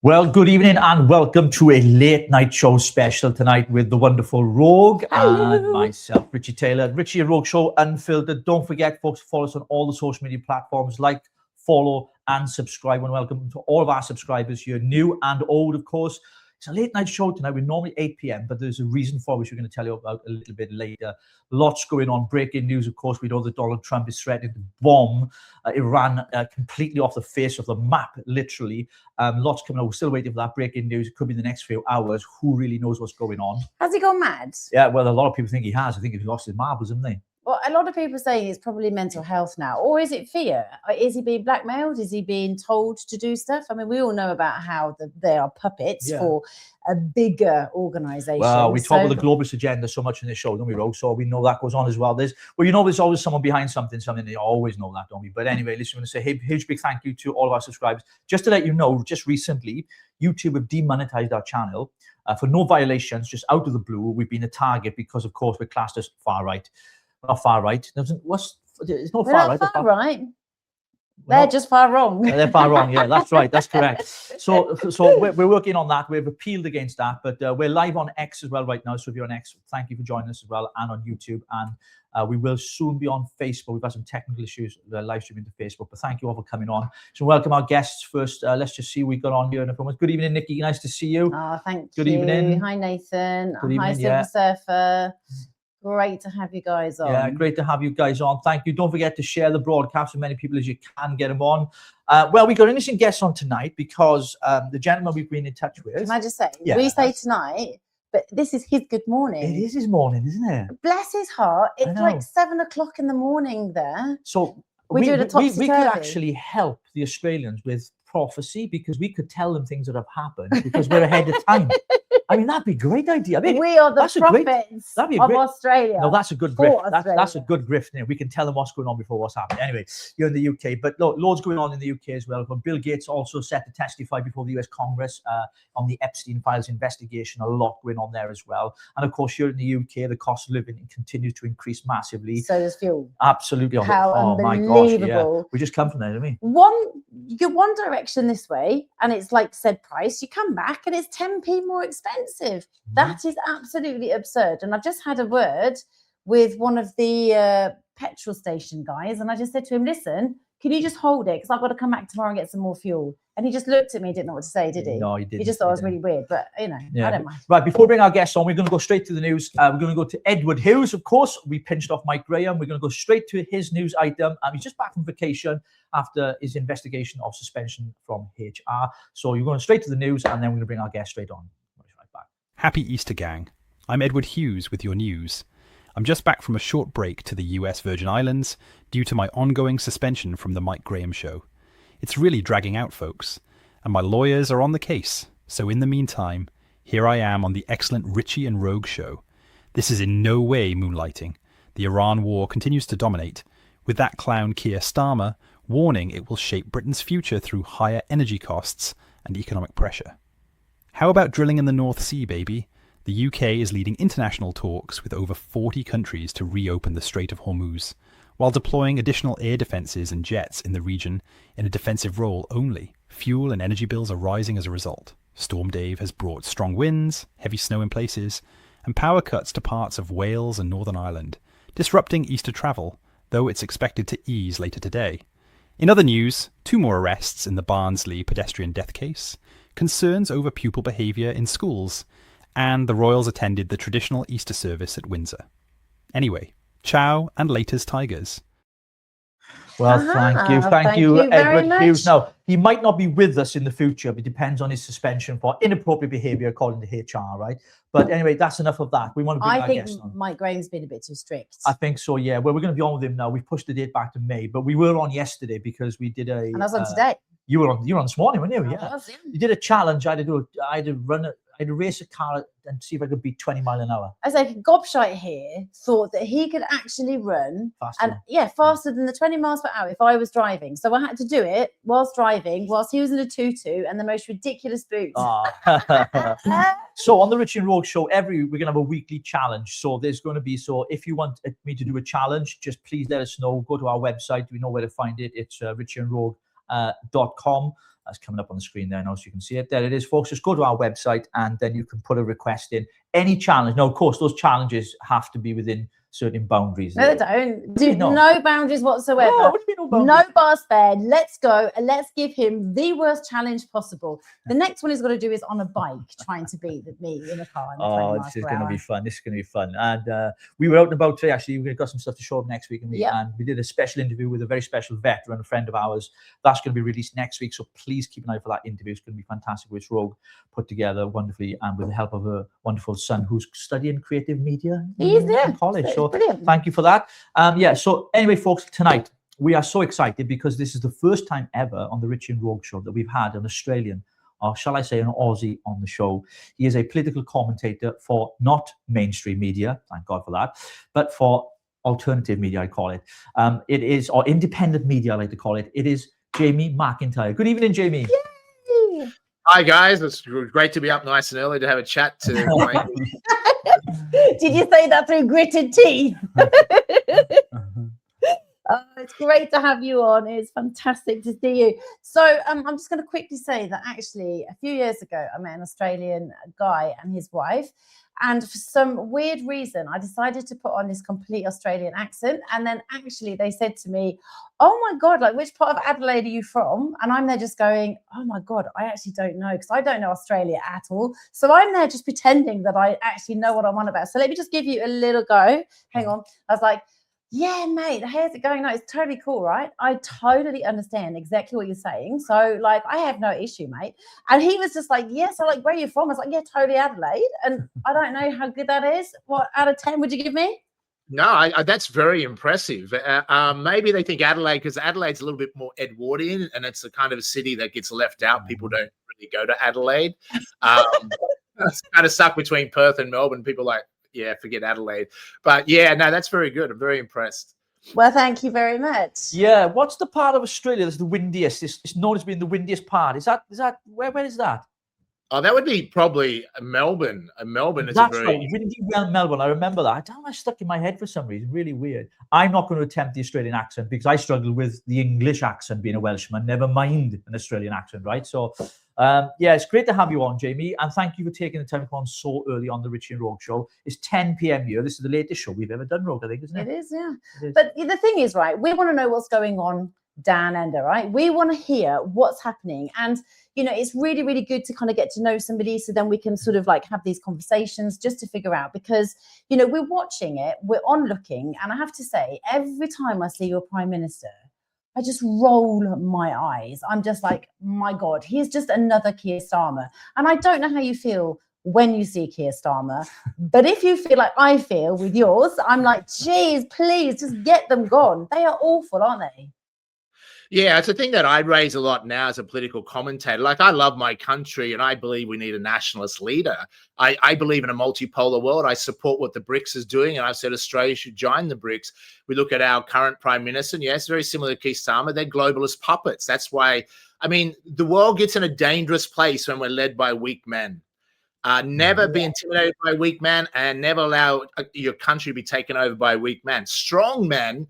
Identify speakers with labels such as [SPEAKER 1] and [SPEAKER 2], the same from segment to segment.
[SPEAKER 1] Well, good evening and welcome to a late night show special tonight with the wonderful Rogue and myself, Richie Taylor. Richie and Rogue Show Unfiltered. Don't forget, folks, to follow us on all the social media platforms. Like, follow, and subscribe. And welcome to all of our subscribers here, new and old, of course. It's a late night show tonight. We're normally 8 p.m., but there's a reason for which we're going to tell you about a little bit later. Lots going on. Breaking news, of course. We know that Donald Trump is threatening to bomb Iran completely off the face of the map, literally. Lots coming out. We're still waiting for that breaking news. It could be in the next few hours. Who really knows what's going on?
[SPEAKER 2] Has he gone mad?
[SPEAKER 1] Yeah, well, a lot of people think he has. I think he's lost his marbles, haven't they?
[SPEAKER 2] Well, a lot of people say it's probably mental health now. Or is it fear? Is he being blackmailed? Is he being told to do stuff? I mean, we all know about how they are puppets for a bigger organisation.
[SPEAKER 1] Well, we talk about the globalist agenda so much in this show, don't we, Rose? So we know that goes on as well. There's always someone behind something. They always know that, don't we? But anyway, listen, I want to say a huge big thank you to all of our subscribers. Just to let you know, just recently, YouTube have demonetized our channel for no violations, just out of the blue. We've been a target because, of course, we're classed as far right. Not far right. It's not far right.
[SPEAKER 2] Far right. They're just far wrong.
[SPEAKER 1] They're far wrong. Yeah, that's right. That's correct. So we're working on that. We've appealed against that, but we're live on X as well right now. So if you're on X, thank you for joining us as well, and on YouTube. And we will soon be on Facebook. We've had some technical issues live streaming to Facebook, but thank you all for coming on. So welcome our guests first. Let's just see what we got on here in a moment. Good evening, Nikki. Nice to see you.
[SPEAKER 2] Oh, thank you.
[SPEAKER 1] Good evening.
[SPEAKER 2] Hi, Nathan.
[SPEAKER 1] Good evening,
[SPEAKER 2] Hi, Silver Surfer. Great to have you guys on.
[SPEAKER 1] Yeah, great to have you guys on. Thank you. Don't forget to share the broadcast with many people as you can, get them on. Well, we got an interesting guest on tonight because the gentleman we've been in touch with.
[SPEAKER 2] Can I just say, we say tonight, but this is his good morning.
[SPEAKER 1] It is his morning, isn't it?
[SPEAKER 2] Bless his heart. It's like 7 o'clock in the morning there.
[SPEAKER 1] So we could actually help the Australians with prophecy because we could tell them things that have happened because we're ahead of time. I mean, that'd be a great idea. I mean,
[SPEAKER 2] we are the prophets of Australia.
[SPEAKER 1] No, that's a good grift. That's a good grift. We can tell them what's going on before what's happening. Anyway, you're in the UK, but loads going on in the UK as well. But Bill Gates also set to testify before the US Congress on the Epstein files investigation. A lot going on there as well. And of course, here in the UK, the cost of living continues to increase massively.
[SPEAKER 2] So does fuel.
[SPEAKER 1] Absolutely.
[SPEAKER 2] How unbelievable.
[SPEAKER 1] My gosh, we just come from there, don't we?
[SPEAKER 2] You go one direction this way, and it's like said price. You come back, and it's 10p more expensive. That is absolutely absurd. And I've just had a word with one of the petrol station guys, and I just said to him, listen, can you just hold it? Because I've got to come back tomorrow and get some more fuel. And he just looked at me, didn't know what to say, did he?
[SPEAKER 1] No, he didn't.
[SPEAKER 2] He just thought it was really weird, but I don't mind.
[SPEAKER 1] Right, before we bring our guests on, we're going to go straight to the news. We're going to go to Edward Hughes, of course. We pinched off Mike Graham. We're going to go straight to his news item. He's just back from vacation after his investigation of suspension from HR. So you're going straight to the news, and then we're going to bring our guests straight on. Right back.
[SPEAKER 3] Happy Easter, gang. I'm Edward Hughes with your news. I'm just back from a short break to the US Virgin Islands due to my ongoing suspension from the Mike Graham Show. It's really dragging out, folks, and my lawyers are on the case. So in the meantime, here I am on the excellent Richie and Rogue Show. This is in no way moonlighting. The Iran war continues to dominate, with that clown Keir Starmer warning it will shape Britain's future through higher energy costs and economic pressure. How about drilling in the North Sea, baby? The UK is leading international talks with over 40 countries to reopen the Strait of Hormuz, while deploying additional air defences and jets in the region in a defensive role only. Fuel and energy bills are rising as a result. Storm Dave has brought strong winds, heavy snow in places, and power cuts to parts of Wales and Northern Ireland, disrupting Easter travel, though it's expected to ease later today. In other news, 2 more arrests in the Barnsley pedestrian death case, concerns over pupil behaviour in schools, and the Royals attended the traditional Easter service at Windsor. Anyway, ciao and laters, Tigers.
[SPEAKER 1] Well, thank you, Edward Hughes. Now, he might not be with us in the future, but it depends on his suspension for inappropriate behaviour according to HR, right? But anyway, that's enough of that. We want to bring our guest on.
[SPEAKER 2] Mike Graham's been a bit too strict.
[SPEAKER 1] I think so, yeah. Well, we're going to be on with him now. We've pushed the date back to May, but we were on yesterday because we did a...
[SPEAKER 2] And I was on today.
[SPEAKER 1] You were on this morning, weren't you?
[SPEAKER 2] I was, yeah.
[SPEAKER 1] You did a challenge. I had to race a car and see if I could beat 20 miles an hour.
[SPEAKER 2] I was like, Gobshite here thought that he could actually run faster than the 20 miles per hour if I was driving. So I had to do it whilst driving, whilst he was in a tutu and the most ridiculous boots.
[SPEAKER 1] So on the Richie and Rogue Show, we're going to have a weekly challenge. So there's going to be, if you want me to do a challenge, just please let us know. Go to our website. We know where to find it. It's Richie and Rogue McINTYRE.com. That's coming up on the screen there now, so you can see it. There it is, folks. Just go to our website and then you can put a request in. Any challenge. Now, of course, those challenges have to be within certain boundaries.
[SPEAKER 2] No, they don't. No boundaries whatsoever.
[SPEAKER 1] No, what do you mean no boundaries?
[SPEAKER 2] No bar spared. Let's go and let's give him the worst challenge possible. The next one he's got to do is on a bike, trying to beat me in a car.
[SPEAKER 1] Oh, this is going to be fun. This is going to be fun. And we were out and about today, actually. We've got some stuff to show up next week. And we did a special interview with a very special veteran, a friend of ours. That's going to be released next week. So please keep an eye for that interview. It's going to be fantastic, which Rogue put together wonderfully and with the help of a wonderful son who's studying creative media in college. So
[SPEAKER 2] brilliant.
[SPEAKER 1] Thank you for that. So anyway, folks, tonight we are so excited because this is the first time ever on the Richie and Rogue show that we've had an Australian, or shall I say an Aussie, on the show. He is a political commentator for not mainstream media, thank God for that, but for alternative media, I call it. It is, or independent media, I like to call it. It is Jamie McINTYRE. Good evening, Jamie.
[SPEAKER 2] Yay!
[SPEAKER 4] Hi guys, it's great to be up nice and early to have a chat to my...
[SPEAKER 2] Did you say that through gritted teeth? It's great to have you on. It's fantastic to see you. So I'm just going to quickly say that actually a few years ago, I met an Australian guy and his wife. And for some weird reason, I decided to put on this complete Australian accent. And then actually they said to me, oh my God, like which part of Adelaide are you from? And I'm there just going, oh my God, I actually don't know, because I don't know Australia at all. So I'm there just pretending that I actually know what I'm on about. So let me just give you a little go. Hang on. I was like, yeah, mate, how's it going? No, it's totally cool, right? I totally understand exactly what you're saying. So, like, I have no issue, mate. And he was just like, yes, where are you from? I was like, yeah, totally Adelaide. And I don't know how good that is. What out of 10 would you give me?
[SPEAKER 4] No, that's very impressive. Maybe they think Adelaide, because Adelaide's a little bit more Edwardian, and it's the kind of a city that gets left out. People don't really go to Adelaide. It's kind of stuck between Perth and Melbourne. People like, yeah, forget Adelaide. But yeah, no, that's very good. I'm very impressed.
[SPEAKER 2] Well, thank you very much.
[SPEAKER 1] Yeah, what's the part of Australia that's the windiest? It's known as being the windiest part. Is that where is that?
[SPEAKER 4] Oh, that would be probably Melbourne. Melbourne is
[SPEAKER 1] That's
[SPEAKER 4] a very
[SPEAKER 1] right, windy Melbourne. I remember that. I don't know, I stuck in my head for some reason. Really weird. I'm not going to attempt the Australian accent because I struggle with the English accent being a Welshman. Never mind an Australian accent, right? So, yeah, it's great to have you on, Jamie, and thank you for taking the time to come on so early on the Richie and Rogue show. It's 10 p.m. here. This is the latest show we've ever done, Rogue, I think, isn't it?
[SPEAKER 2] It is, yeah.
[SPEAKER 1] It is.
[SPEAKER 2] But the thing is, right, we want to know what's going on down under, right? We want to hear what's happening. And, you know, it's really, really good to kind of get to know somebody so then we can sort of like have these conversations just to figure out, because, you know, we're watching it, we're onlooking. And I have to say, every time I see your prime minister, I just roll my eyes. I'm just like, my God, he's just another Keir Starmer. And I don't know how you feel when you see Keir Starmer, but if you feel like I feel with yours, I'm like, geez, please just get them gone. They are awful, aren't they?
[SPEAKER 4] Yeah, it's a thing that I raise a lot now as a political commentator. Like, I love my country and I believe we need a nationalist leader. I believe in a multipolar world. I support what the BRICS is doing, and I've said Australia should join the BRICS. We look at our current prime minister, and yes, very similar to Keir Starmer. They're globalist puppets. That's why, I mean, the world gets in a dangerous place when we're led by weak men. Never be intimidated by a weak man, and never allow your country to be taken over by a weak man. Strong men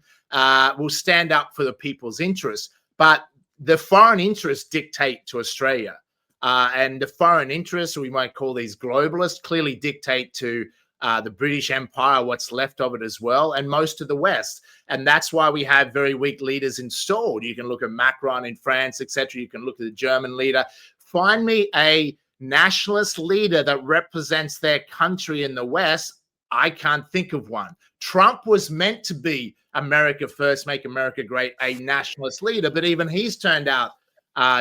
[SPEAKER 4] will stand up for the people's interests, but the foreign interests dictate to Australia. And the foreign interests, we might call these globalists, clearly dictate to the British Empire, what's left of it as well, and most of the West. And that's why we have very weak leaders installed. You can look at Macron in France, etc. You can look at the German leader. Find me a nationalist leader that represents their country in the West. I can't think of one. Trump was meant to be America first, make America great, a nationalist leader, but even he's turned out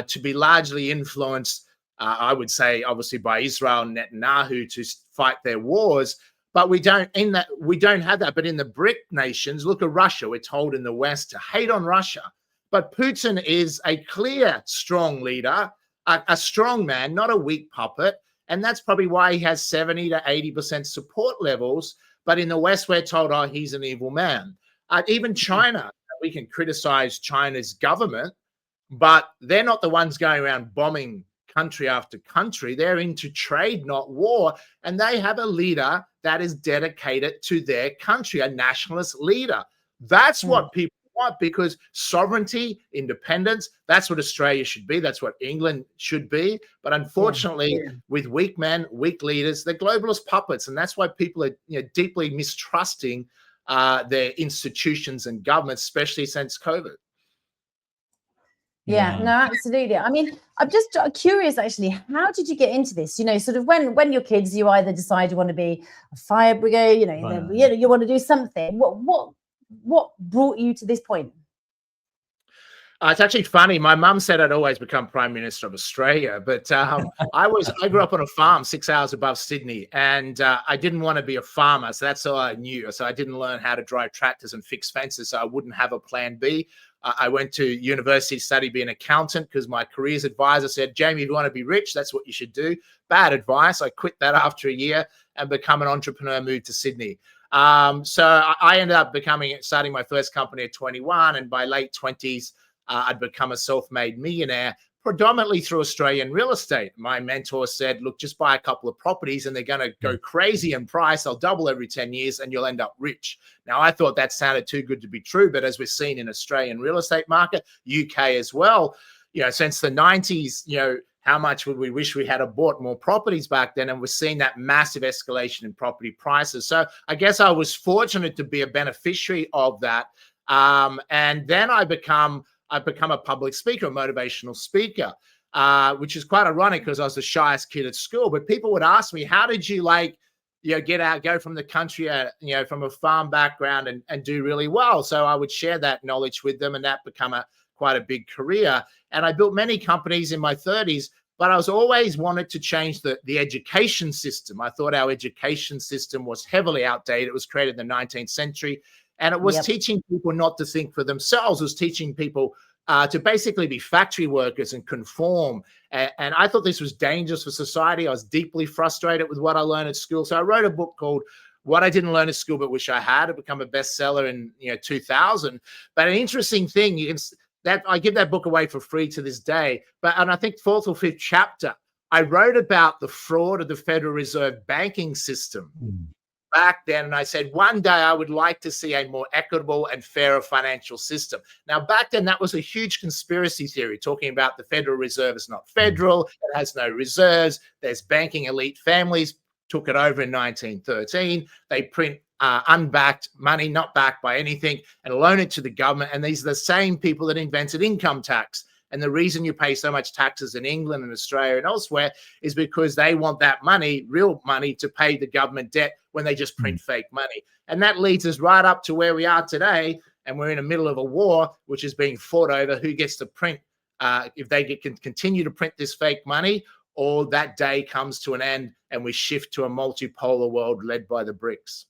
[SPEAKER 4] to be largely influenced, I would say, obviously by Israel and Netanyahu to fight their wars. But we don't have that. But in the BRIC nations, look at Russia. We're told in the West to hate on Russia. But Putin is a clear, strong leader, a strong man, not a weak puppet. And that's probably why he has 70 to 80% support levels. But in the West, we're told, oh, he's an evil man. Even China, we can criticize China's government, but they're not the ones going around bombing country after country. They're into trade, not war. And they have a leader that is dedicated to their country, a nationalist leader. That's what people what? Because sovereignty, independence, that's what Australia should be. That's what England should be. But unfortunately, with weak men, weak leaders, they're globalist puppets. And that's why people are deeply mistrusting their institutions and governments, especially since COVID.
[SPEAKER 2] Yeah, no, absolutely. I mean, I'm just curious, actually, how did you get into this? Sort of when you're kids, you either decide you want to be a fire brigade, you want to do something. What brought you to this point?
[SPEAKER 4] It's actually funny. My mum said I'd always become Prime Minister of Australia, but I grew up on a farm 6 hours above Sydney, and I didn't want to be a farmer, so that's all I knew. So I didn't learn how to drive tractors and fix fences, so I wouldn't have a plan B. I went to university to study being an accountant because my careers advisor said, Jamie, if you want to be rich, that's what you should do. Bad advice. I quit that after a year and become an entrepreneur, moved to Sydney. So I ended up starting my first company at 21, and by late 20s, I'd become a self-made millionaire, predominantly through Australian real estate. My mentor said, look, just buy a couple of properties and they're going to go crazy in price. They'll double every 10 years and you'll end up rich. Now, I thought that sounded too good to be true, but as we've seen in Australian real estate market, UK as well, since the 90s, how much would we wish we had bought more properties back then? And we're seeing that massive escalation in property prices. So I guess I was fortunate to be a beneficiary of that. And then I become a public speaker, a motivational speaker, which is quite ironic because I was the shyest kid at school. But people would ask me, how did you get out, go from the country, from a farm background and do really well? So I would share that knowledge with them, and that became quite a big career. And I built many companies in my 30s, but I was always wanted to change the education system. I thought our education system was heavily outdated. It was created in the 19th century. And it was teaching people not to think for themselves. It was teaching people to basically be factory workers and conform. And I thought this was dangerous for society. I was deeply frustrated with what I learned at school. So I wrote a book called What I Didn't Learn at School But Wish I Had. It became a bestseller in 2000. But an interesting thing, I give that book away for free to this day. And I think 4th or 5th chapter, I wrote about the fraud of the Federal Reserve banking system. Back then, and I said, one day I would like to see a more equitable and fairer financial system. Now, back then, that was a huge conspiracy theory, talking about the Federal Reserve is not federal, it has no reserves, there's banking elite families, took it over in 1913. They print unbacked money, not backed by anything, and loan it to the government. And these are the same people that invented income tax. And the reason you pay so much taxes in England and Australia and elsewhere is because they want that money, real money, to pay the government debt when they just print fake money. And that leads us right up to where we are today. And we're in the middle of a war, which is being fought over who gets to print, if they can continue to print this fake money, or that day comes to an end and we shift to a multipolar world led by the BRICS.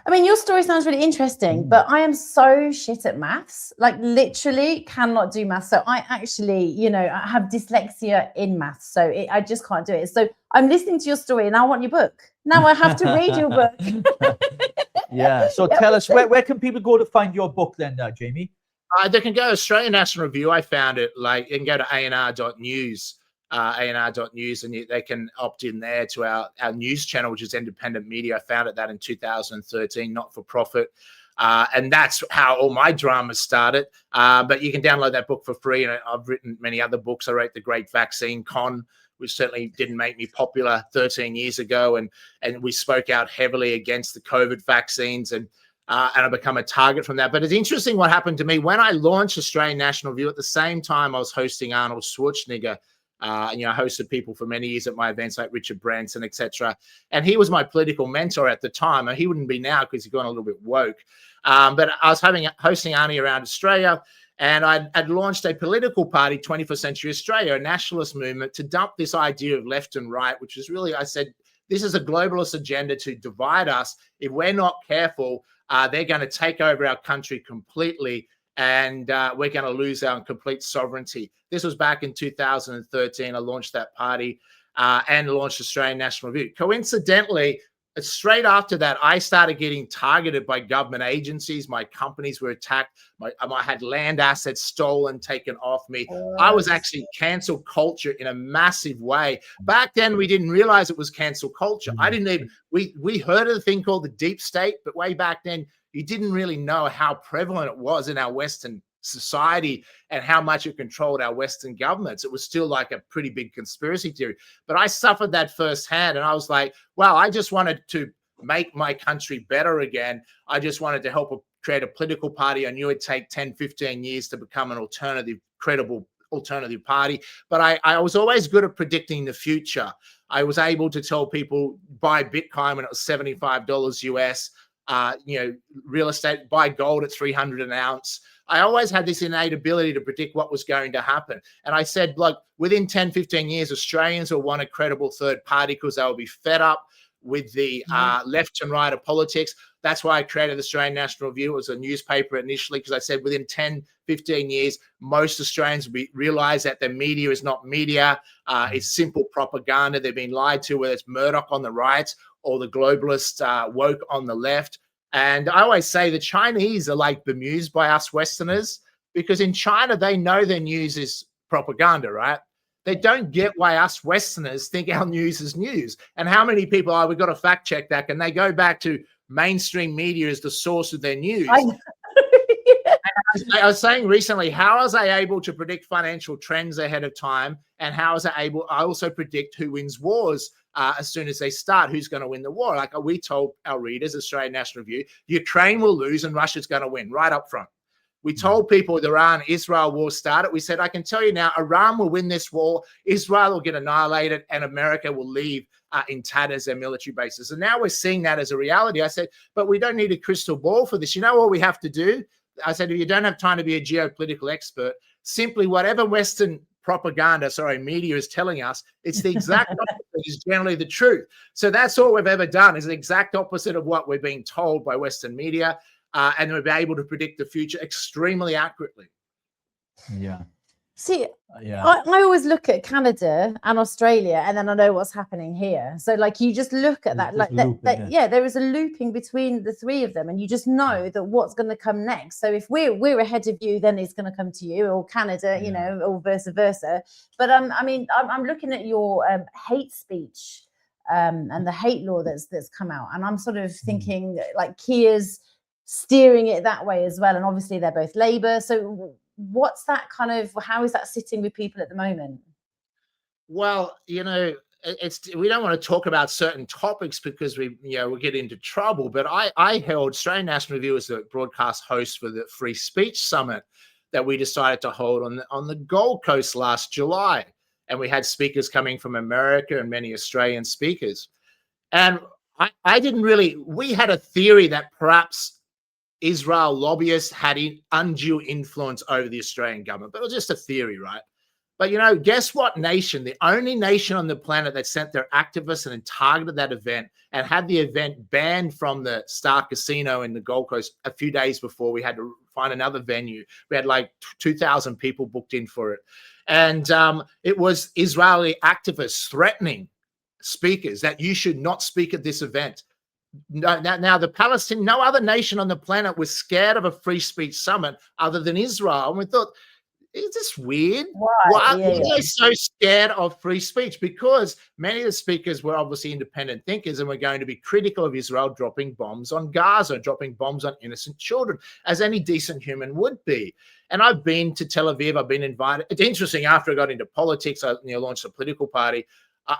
[SPEAKER 2] I mean, your story sounds really interesting, but I am so shit at maths, like literally cannot do maths. So I actually, I have dyslexia in maths. So I just can't do it. So I'm listening to your story and I want your book. Now I have to read your book.
[SPEAKER 1] Yeah. So tell us, where can people go to find your book then, Jamie?
[SPEAKER 4] They can go to Australian National Review. I found it. You can go to anr.news. ANR.news, and they can opt in there to our news channel, which is independent media. I founded that in 2013, not for profit. And that's how all my dramas started. But you can download that book for free. And I've written many other books. I wrote The Great Vaccine Con, which certainly didn't make me popular 13 years ago. And we spoke out heavily against the COVID vaccines, and I've become a target from that. But it's interesting what happened to me when I launched Australian National Review. At the same time, I was hosting Arnold Schwarzenegger. I hosted people for many years at my events like Richard Branson, etc. And he was my political mentor at the time. He wouldn't be now because he's gone a little bit woke. But I was hosting Arnie around Australia, and I'd launched a political party, 21st Century Australia, a nationalist movement, to dump this idea of left and right, which is really, I said, this is a globalist agenda to divide us. If we're not careful, they're going to take over our country completely, and we're going to lose our complete sovereignty. This was back in 2013. I launched that party and launched Australian National Review. Coincidentally, straight after that, I started getting targeted by government agencies. My companies were attacked. I had land assets stolen, taken off me. I was actually cancel culture in a massive way. Back then, we didn't realize it was cancel culture. I didn't even, we heard of the thing called the deep state, but way back then, you didn't really know how prevalent it was in our Western society and how much it controlled our Western governments. It was still like a pretty big conspiracy theory. But I suffered that firsthand, and I was like, well, I just wanted to make my country better again. I just wanted to help create a political party. I knew it'd take 10, 15 years to become an alternative, credible alternative party. But I was always good at predicting the future. I was able to tell people buy Bitcoin when it was $75 US, real estate, buy gold at 300 an ounce. I always had this innate ability to predict what was going to happen. And I said, look, within 10, 15 years, Australians will want a credible third party because they will be fed up with the left and right of politics. That's why I created the Australian National Review. It was a newspaper initially because I said within 10, 15 years, most Australians will realize that the media is not media. It's simple propaganda. They've been lied to, whether it's Murdoch on the right or the globalist woke on the left. And I always say the Chinese are like bemused by us Westerners because in China, they know their news is propaganda, right? They don't get why us Westerners think our news is news. And how many people are, we've got to fact check that, and they go back to mainstream media as the source of their news.
[SPEAKER 2] I know.
[SPEAKER 4] I was saying recently, how was I able to predict financial trends ahead of time? And how was I also predict who wins wars as soon as they start, who's going to win the war? Like we told our readers, Australian National Review, Ukraine will lose and Russia's going to win right up front. We told people the Iran-Israel war started. We said, I can tell you now, Iran will win this war, Israel will get annihilated, and America will leave in tatters their military bases. And now we're seeing that as a reality. I said, but we don't need a crystal ball for this. You know what we have to do? I said, if you don't have time to be a geopolitical expert, simply whatever Western media is telling us, it's the exact opposite is generally the truth. So that's all we've ever done is the exact opposite of what we're being told by Western media. And we'll be able to predict the future extremely accurately.
[SPEAKER 1] Yeah.
[SPEAKER 2] See,
[SPEAKER 1] Yeah.
[SPEAKER 2] I always look at Canada and Australia, and then I know what's happening here. So, like, you just look at that, like there is a looping between the three of them, and you just know that what's going to come next. So, if we're ahead of you, then it's going to come to you, or Canada, you know, or vice versa. But I mean, I'm looking at your hate speech and the hate law that's come out, and I'm sort of thinking like Keir's steering it that way as well, and obviously they're both Labour. So what's that kind of, how is that sitting with people at the moment?
[SPEAKER 4] Well, you know, we don't want to talk about certain topics because we'll get into trouble. But I held Australian National Review as the broadcast host for the Free Speech Summit that we decided to hold on the Gold Coast last July, and we had speakers coming from America and many Australian speakers. And I didn't really. We had a theory that perhaps Israel lobbyists had undue influence over the Australian government, but it was just a theory, right? But, you know, guess what nation, the only nation on the planet that sent their activists and targeted that event and had the event banned from the Star Casino in the Gold Coast a few days before we had to find another venue. We had like 2,000 people booked in for it. And it was Israeli activists threatening speakers that you should not speak at this event. Now the Palestinian, no other nation on the planet was scared of a free speech summit other than Israel. And we thought, is this weird? Why are they so scared of free speech? Because many of the speakers were obviously independent thinkers and were going to be critical of Israel dropping bombs on Gaza, dropping bombs on innocent children, as any decent human would be. And I've been to Tel Aviv. I've been invited. It's interesting. After I got into politics, I launched a political party.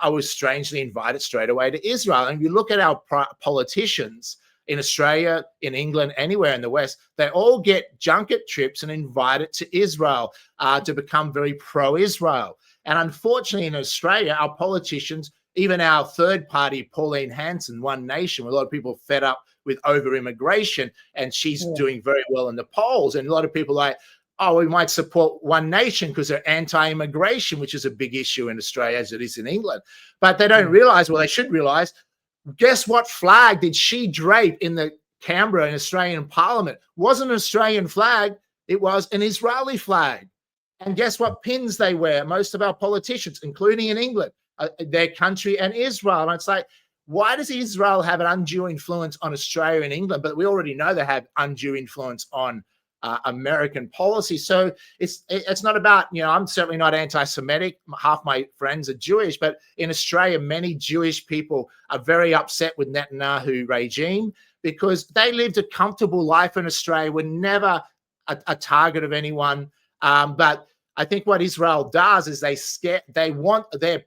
[SPEAKER 4] I was strangely invited straight away to Israel. And if you look at our politicians in Australia, in England, anywhere in the West, they all get junket trips and invited to Israel to become very pro-Israel. And unfortunately, in Australia, our politicians, even our third party, Pauline Hanson, One Nation, where a lot of people fed up with over-immigration, and she's doing very well in the polls. And a lot of people are like, oh, we might support One Nation because they're anti-immigration, which is a big issue in Australia as it is in England. But they don't realize, well, they should realize, guess what flag did she drape in the Canberra in Australian Parliament? Wasn't an Australian flag, it was an Israeli flag. And guess what pins they wear? Most of our politicians, including in England, their country and Israel. And it's like, why does Israel have an undue influence on Australia and England? But we already know they have undue influence on American policy. So it's not about, I'm certainly not anti-Semitic. Half my friends are Jewish, but in Australia, many Jewish people are very upset with Netanyahu regime. because they lived a comfortable life in Australia, were never a target of anyone. But I think what Israel does is they want their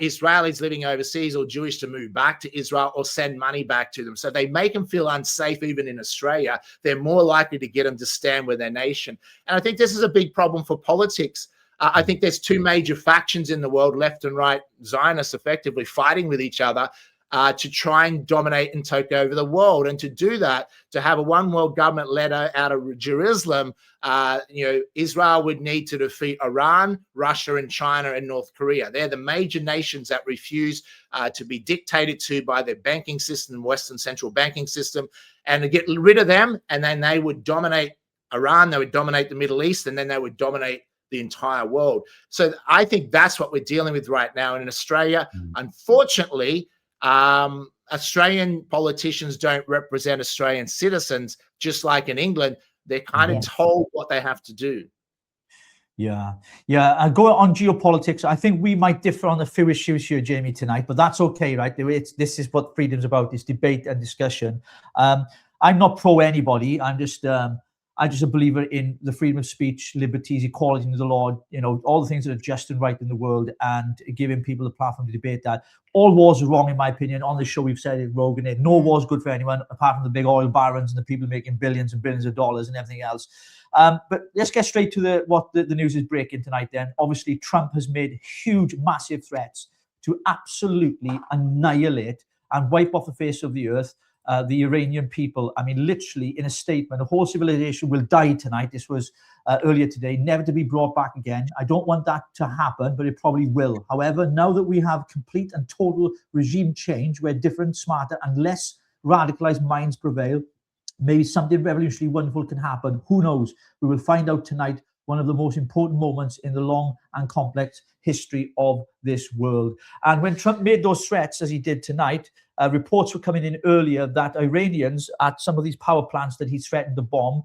[SPEAKER 4] Israelis living overseas or Jewish to move back to Israel or send money back to them. So they make them feel unsafe even in Australia. They're more likely to get them to stand with their nation. And I think this is a big problem for politics. I think there's two major factions in the world, left and right, Zionists effectively fighting with each other to try and dominate and take over the world. And to do that, to have a one world government led out of Jerusalem, Israel would need to defeat Iran, Russia, and China and North Korea. They're the major nations that refuse to be dictated to by their banking system, Western central banking system, and to get rid of them. And then they would dominate Iran, they would dominate the Middle East, and then they would dominate the entire world. So I think that's what we're dealing with right now. And in Australia, unfortunately, Australian politicians don't represent Australian citizens, just like in England. They're kind of told what they have to do.
[SPEAKER 1] Yeah. Going on geopolitics, I think we might differ on a few issues here, Jamie, tonight, but that's okay, right? This is what freedom's about, is debate and discussion. I'm not pro anybody. I'm just a believer in the freedom of speech, liberties, equality in the law, all the things that are just and right in the world, and giving people a platform to debate that. All wars are wrong, in my opinion. On this show, we've said it, Rogan, no war is good for anyone, apart from the big oil barons and the people making billions and billions of dollars and everything else. But let's get straight to what the news is breaking tonight then. Obviously, Trump has made huge, massive threats to absolutely annihilate and wipe off the face of the earth the Iranian people. I mean, literally in a statement, a whole civilization will die tonight. This was earlier today, never to be brought back again. I don't want that to happen, but it probably will. However, now that we have complete and total regime change, where different, smarter and less radicalized minds prevail, maybe something revolutionary wonderful can happen. Who knows? We will find out tonight, one of the most important moments in the long and complex history of this world. And when Trump made those threats, as he did tonight, reports were coming in earlier that Iranians at some of these power plants that he threatened to bomb,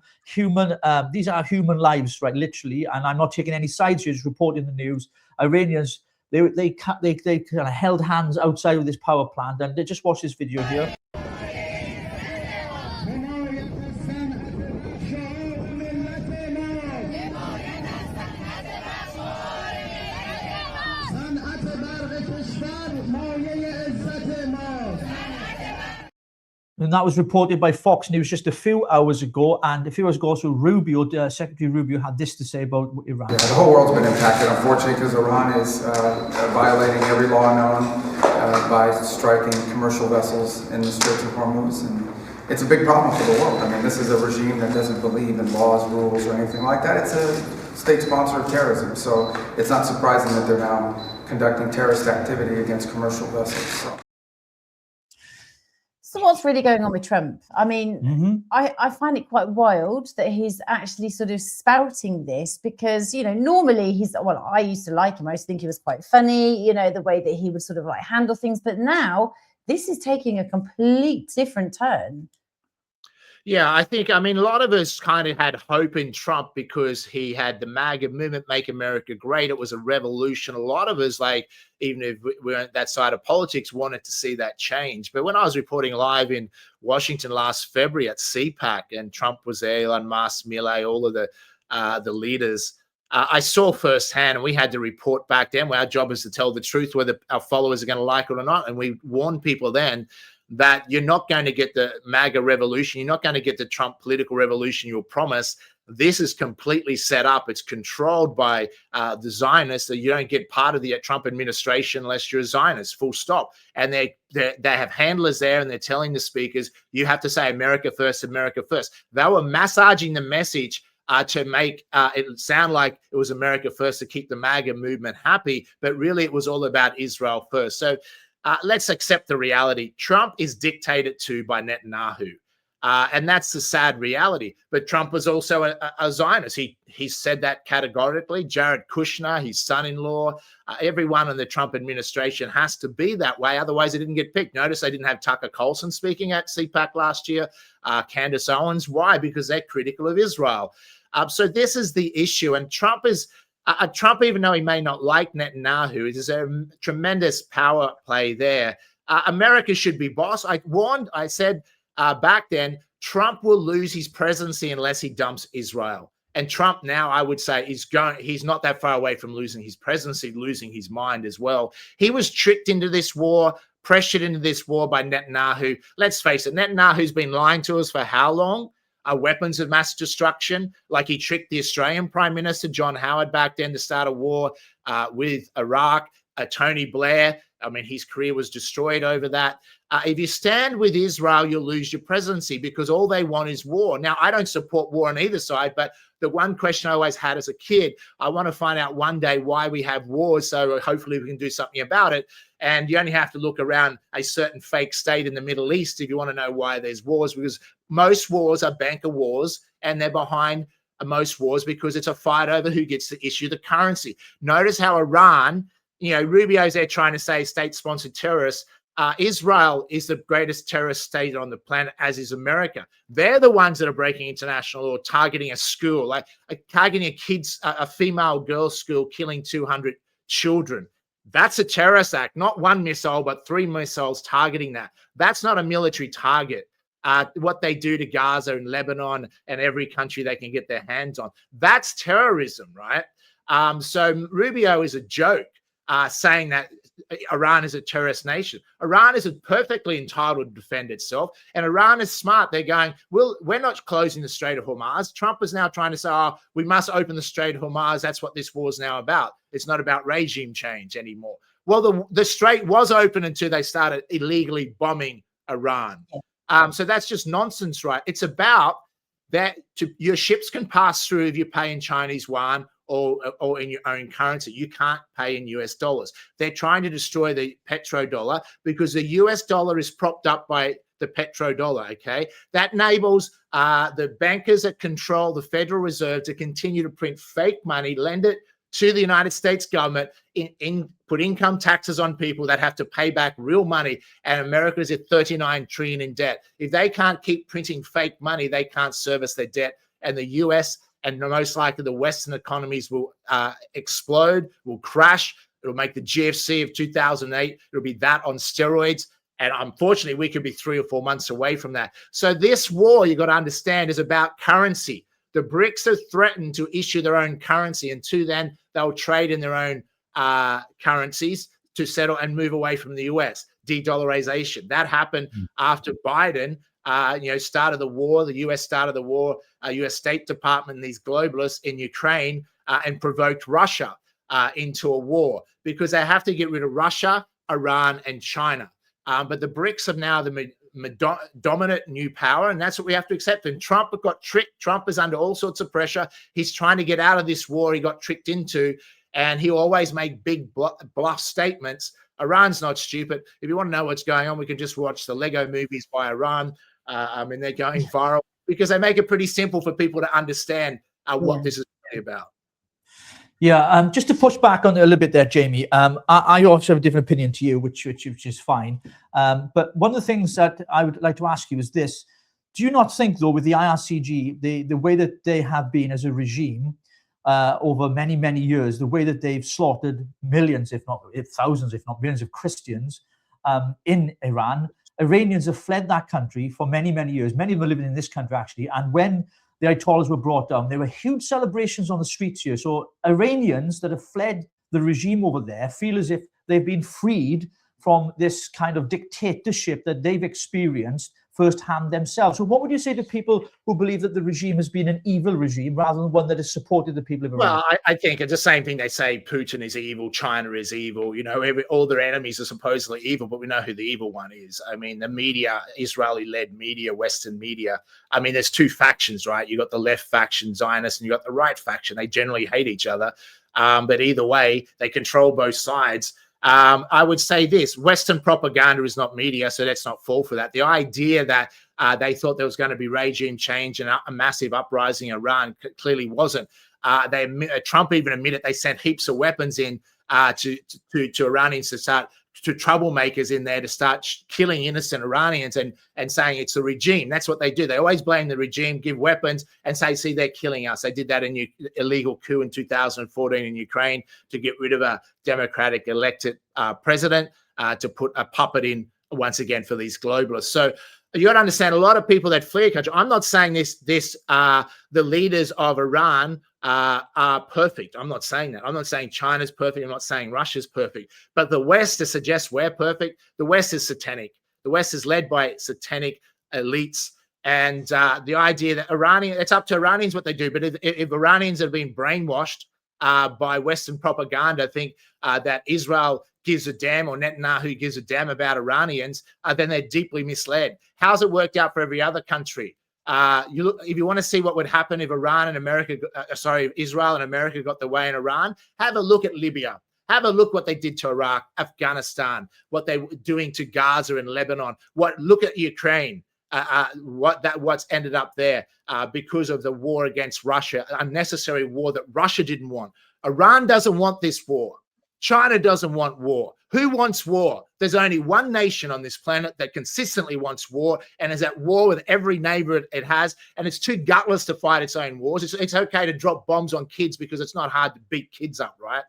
[SPEAKER 1] these are human lives, right, literally, and I'm not taking any sides here, just reporting the news. Iranians, they kind of held hands outside of this power plant, and they just watch this video here. And that was reported by Fox News just a few hours ago. And a few hours ago, so Secretary Rubio had this to say about Iran.
[SPEAKER 5] Yeah, the whole world's been impacted, unfortunately, because Iran is violating every law known by striking commercial vessels in the Straits of Hormuz. And it's a big problem for the world. I mean, this is a regime that doesn't believe in laws, rules, or anything like that. It's a state sponsor of terrorism. So it's not surprising that they're now conducting terrorist activity against commercial vessels.
[SPEAKER 2] So what's really going on with Trump? I mean, I find it quite wild that he's actually sort of spouting this because, normally I used to like him. I used to think he was quite funny, the way that he would sort of like handle things. But now this is taking a complete different turn.
[SPEAKER 4] Yeah, a lot of us kind of had hope in Trump because he had the MAGA movement, Make America Great. It was a revolution. A lot of us, even if we weren't that side of politics, wanted to see that change. But when I was reporting live in Washington last February at CPAC, and Trump was there, Elon Musk, Milei, all of the leaders, I saw firsthand, and we had to report back then. Our job is to tell the truth, whether our followers are going to like it or not. And we warned people then that you're not going to get the MAGA revolution. You're not going to get the Trump political revolution you'll promise. This is completely set up. It's controlled by the Zionists. That you don't get part of the Trump administration unless you're a Zionist, full stop. And they have handlers there, and they're telling the speakers, you have to say America first, America first. They were massaging the message to make it sound like it was America first to keep the MAGA movement happy, but really it was all about Israel first. So let's accept the reality. Trump is dictated to by Netanyahu. And that's the sad reality. But Trump was also a Zionist. He said that categorically. Jared Kushner, his son-in-law, everyone in the Trump administration has to be that way. Otherwise, they didn't get picked. Notice they didn't have Tucker Carlson speaking at CPAC last year, Candace Owens. Why? Because they're critical of Israel. So this is the issue. And Trump is... Trump, even though he may not like Netanyahu, there's a tremendous power play there. America should be boss. I said back then, Trump will lose his presidency unless he dumps Israel. And Trump now, I would say, he's not that far away from losing his presidency, losing his mind as well. He was tricked into this war, pressured into this war by Netanyahu. Let's face it, Netanyahu's been lying to us for how long? Weapons of mass destruction, like he tricked the Australian Prime Minister, John Howard, back then to start a war with Iraq. Tony Blair, I mean, his career was destroyed over that. If you stand with Israel, you'll lose your presidency because all they want is war. Now, I don't support war on either side, but the one question I always had as a kid, I want to find out one day why we have wars, so hopefully we can do something about it. And you only have to look around a certain fake state in the Middle East if you want to know why there's wars, because most wars are banker wars, and they're behind most wars because it's a fight over who gets to issue the currency. Notice how Iran, Rubio's there trying to say state-sponsored terrorists. Israel is the greatest terrorist state on the planet, as is America. They're the ones that are breaking international law, targeting a school, like targeting a female girls' school, killing 200 children. That's a terrorist act, not one missile, but 3 missiles targeting that. That's not a military target. What they do to Gaza and Lebanon and every country they can get their hands on, that's terrorism, right? So Rubio is a joke. Saying that Iran is a terrorist nation. Iran is perfectly entitled to defend itself, and Iran is smart. They're going, well, we're not closing the Strait of Hormuz. Trump is now trying to say, we must open the Strait of Hormuz. That's what this war is now about. It's not about regime change anymore. Well, the Strait was open until they started illegally bombing Iran. So that's just nonsense, right? It's about that your ships can pass through if you pay in Chinese yuan or in your own currency. You can't pay in US dollars. They're trying to destroy the petrodollar because the US dollar is propped up by the petrodollar, okay? That enables the bankers that control the Federal Reserve to continue to print fake money, lend it to the United States government, put income taxes on people that have to pay back real money, and America is at 39 trillion in debt. If they can't keep printing fake money, they can't service their debt, and the US and most likely the Western economies will explode, will crash. It'll make the GFC of 2008. It'll be that on steroids. And unfortunately, we could be 3 or 4 months away from that. So this war, you got to understand, is about currency. The BRICS have threatened to issue their own currency, and to then they'll trade in their own currencies to settle and move away from the US. De-dollarization. That happened after Biden started the war. The US started the war, US State Department, and these globalists in Ukraine, and provoked Russia into a war because they have to get rid of Russia, Iran, and China. But the BRICS are now the dominant new power, and that's what we have to accept. And Trump got tricked. Trump is under all sorts of pressure. He's trying to get out of this war he got tricked into, and he always make big bluff statements. Iran's not stupid. If you want to know what's going on, we can just watch the Lego movies by Iran. And they're going viral because they make it pretty simple for people to understand what this is really about.
[SPEAKER 1] Yeah, just to push back on it a little bit there, Jamie. I also have a different opinion to you, which is fine. But one of the things that I would like to ask you is this: do you not think, though, with the IRCG, the way that they have been as a regime over many, many years, the way that they've slaughtered millions, if not thousands, if not millions of Christians in Iran? Iranians have fled that country for many, many years. Many of them are living in this country, actually. And when the Ayatollahs were brought down, there were huge celebrations on the streets here. So Iranians that have fled the regime over there feel as if they've been freed from this kind of dictatorship that they've experienced firsthand themselves. So what would you say to people who believe that the regime has been an evil regime rather than one that has supported the people of Iran?
[SPEAKER 4] Well, I think it's the same thing. They say Putin is evil, China is evil. All their enemies are supposedly evil, but we know who the evil one is. I mean, the media, Israeli-led media, Western media. I mean, there's two factions, right? You got the left faction, Zionists, and you got the right faction. They generally hate each other, but either way, they control both sides. I would say this: Western propaganda is not media, so let's not fall for that. The idea that they thought there was going to be regime change and a massive uprising in Iran clearly wasn't. Trump even admitted they sent heaps of weapons in to Iranians to troublemakers in there to start killing innocent Iranians and saying it's the regime. That's what they do. They always blame the regime, give weapons, and say, see, they're killing us. They did that in illegal coup in 2014 in Ukraine to get rid of a democratic elected president, to put a puppet in once again for these globalists. So you got to understand, a lot of people that flee a country. I'm not saying the leaders of Iran are perfect. I'm not saying that. I'm not saying China's perfect. I'm not saying Russia's perfect. But the West, to suggest we're perfect, the West is satanic. The West is led by satanic elites. And the idea that it's up to Iranians what they do. But if Iranians have been brainwashed by Western propaganda, think that Israel gives a damn, or Netanyahu gives a damn about Iranians, then they're deeply misled. How's it worked out for every other country? If you want to see what would happen if Israel and America got their way in Iran, have a look at Libya. Have a look what they did to Iraq, Afghanistan, what they were doing to Gaza and Lebanon. Look at Ukraine. What's ended up there because of the war against Russia, unnecessary war that Russia didn't want. Iran doesn't want this war. China doesn't want war. Who wants war? There's only one nation on this planet that consistently wants war and is at war with every neighbor it has, and it's too gutless to fight its own wars. It's okay to drop bombs on kids because it's not hard to beat kids up, right?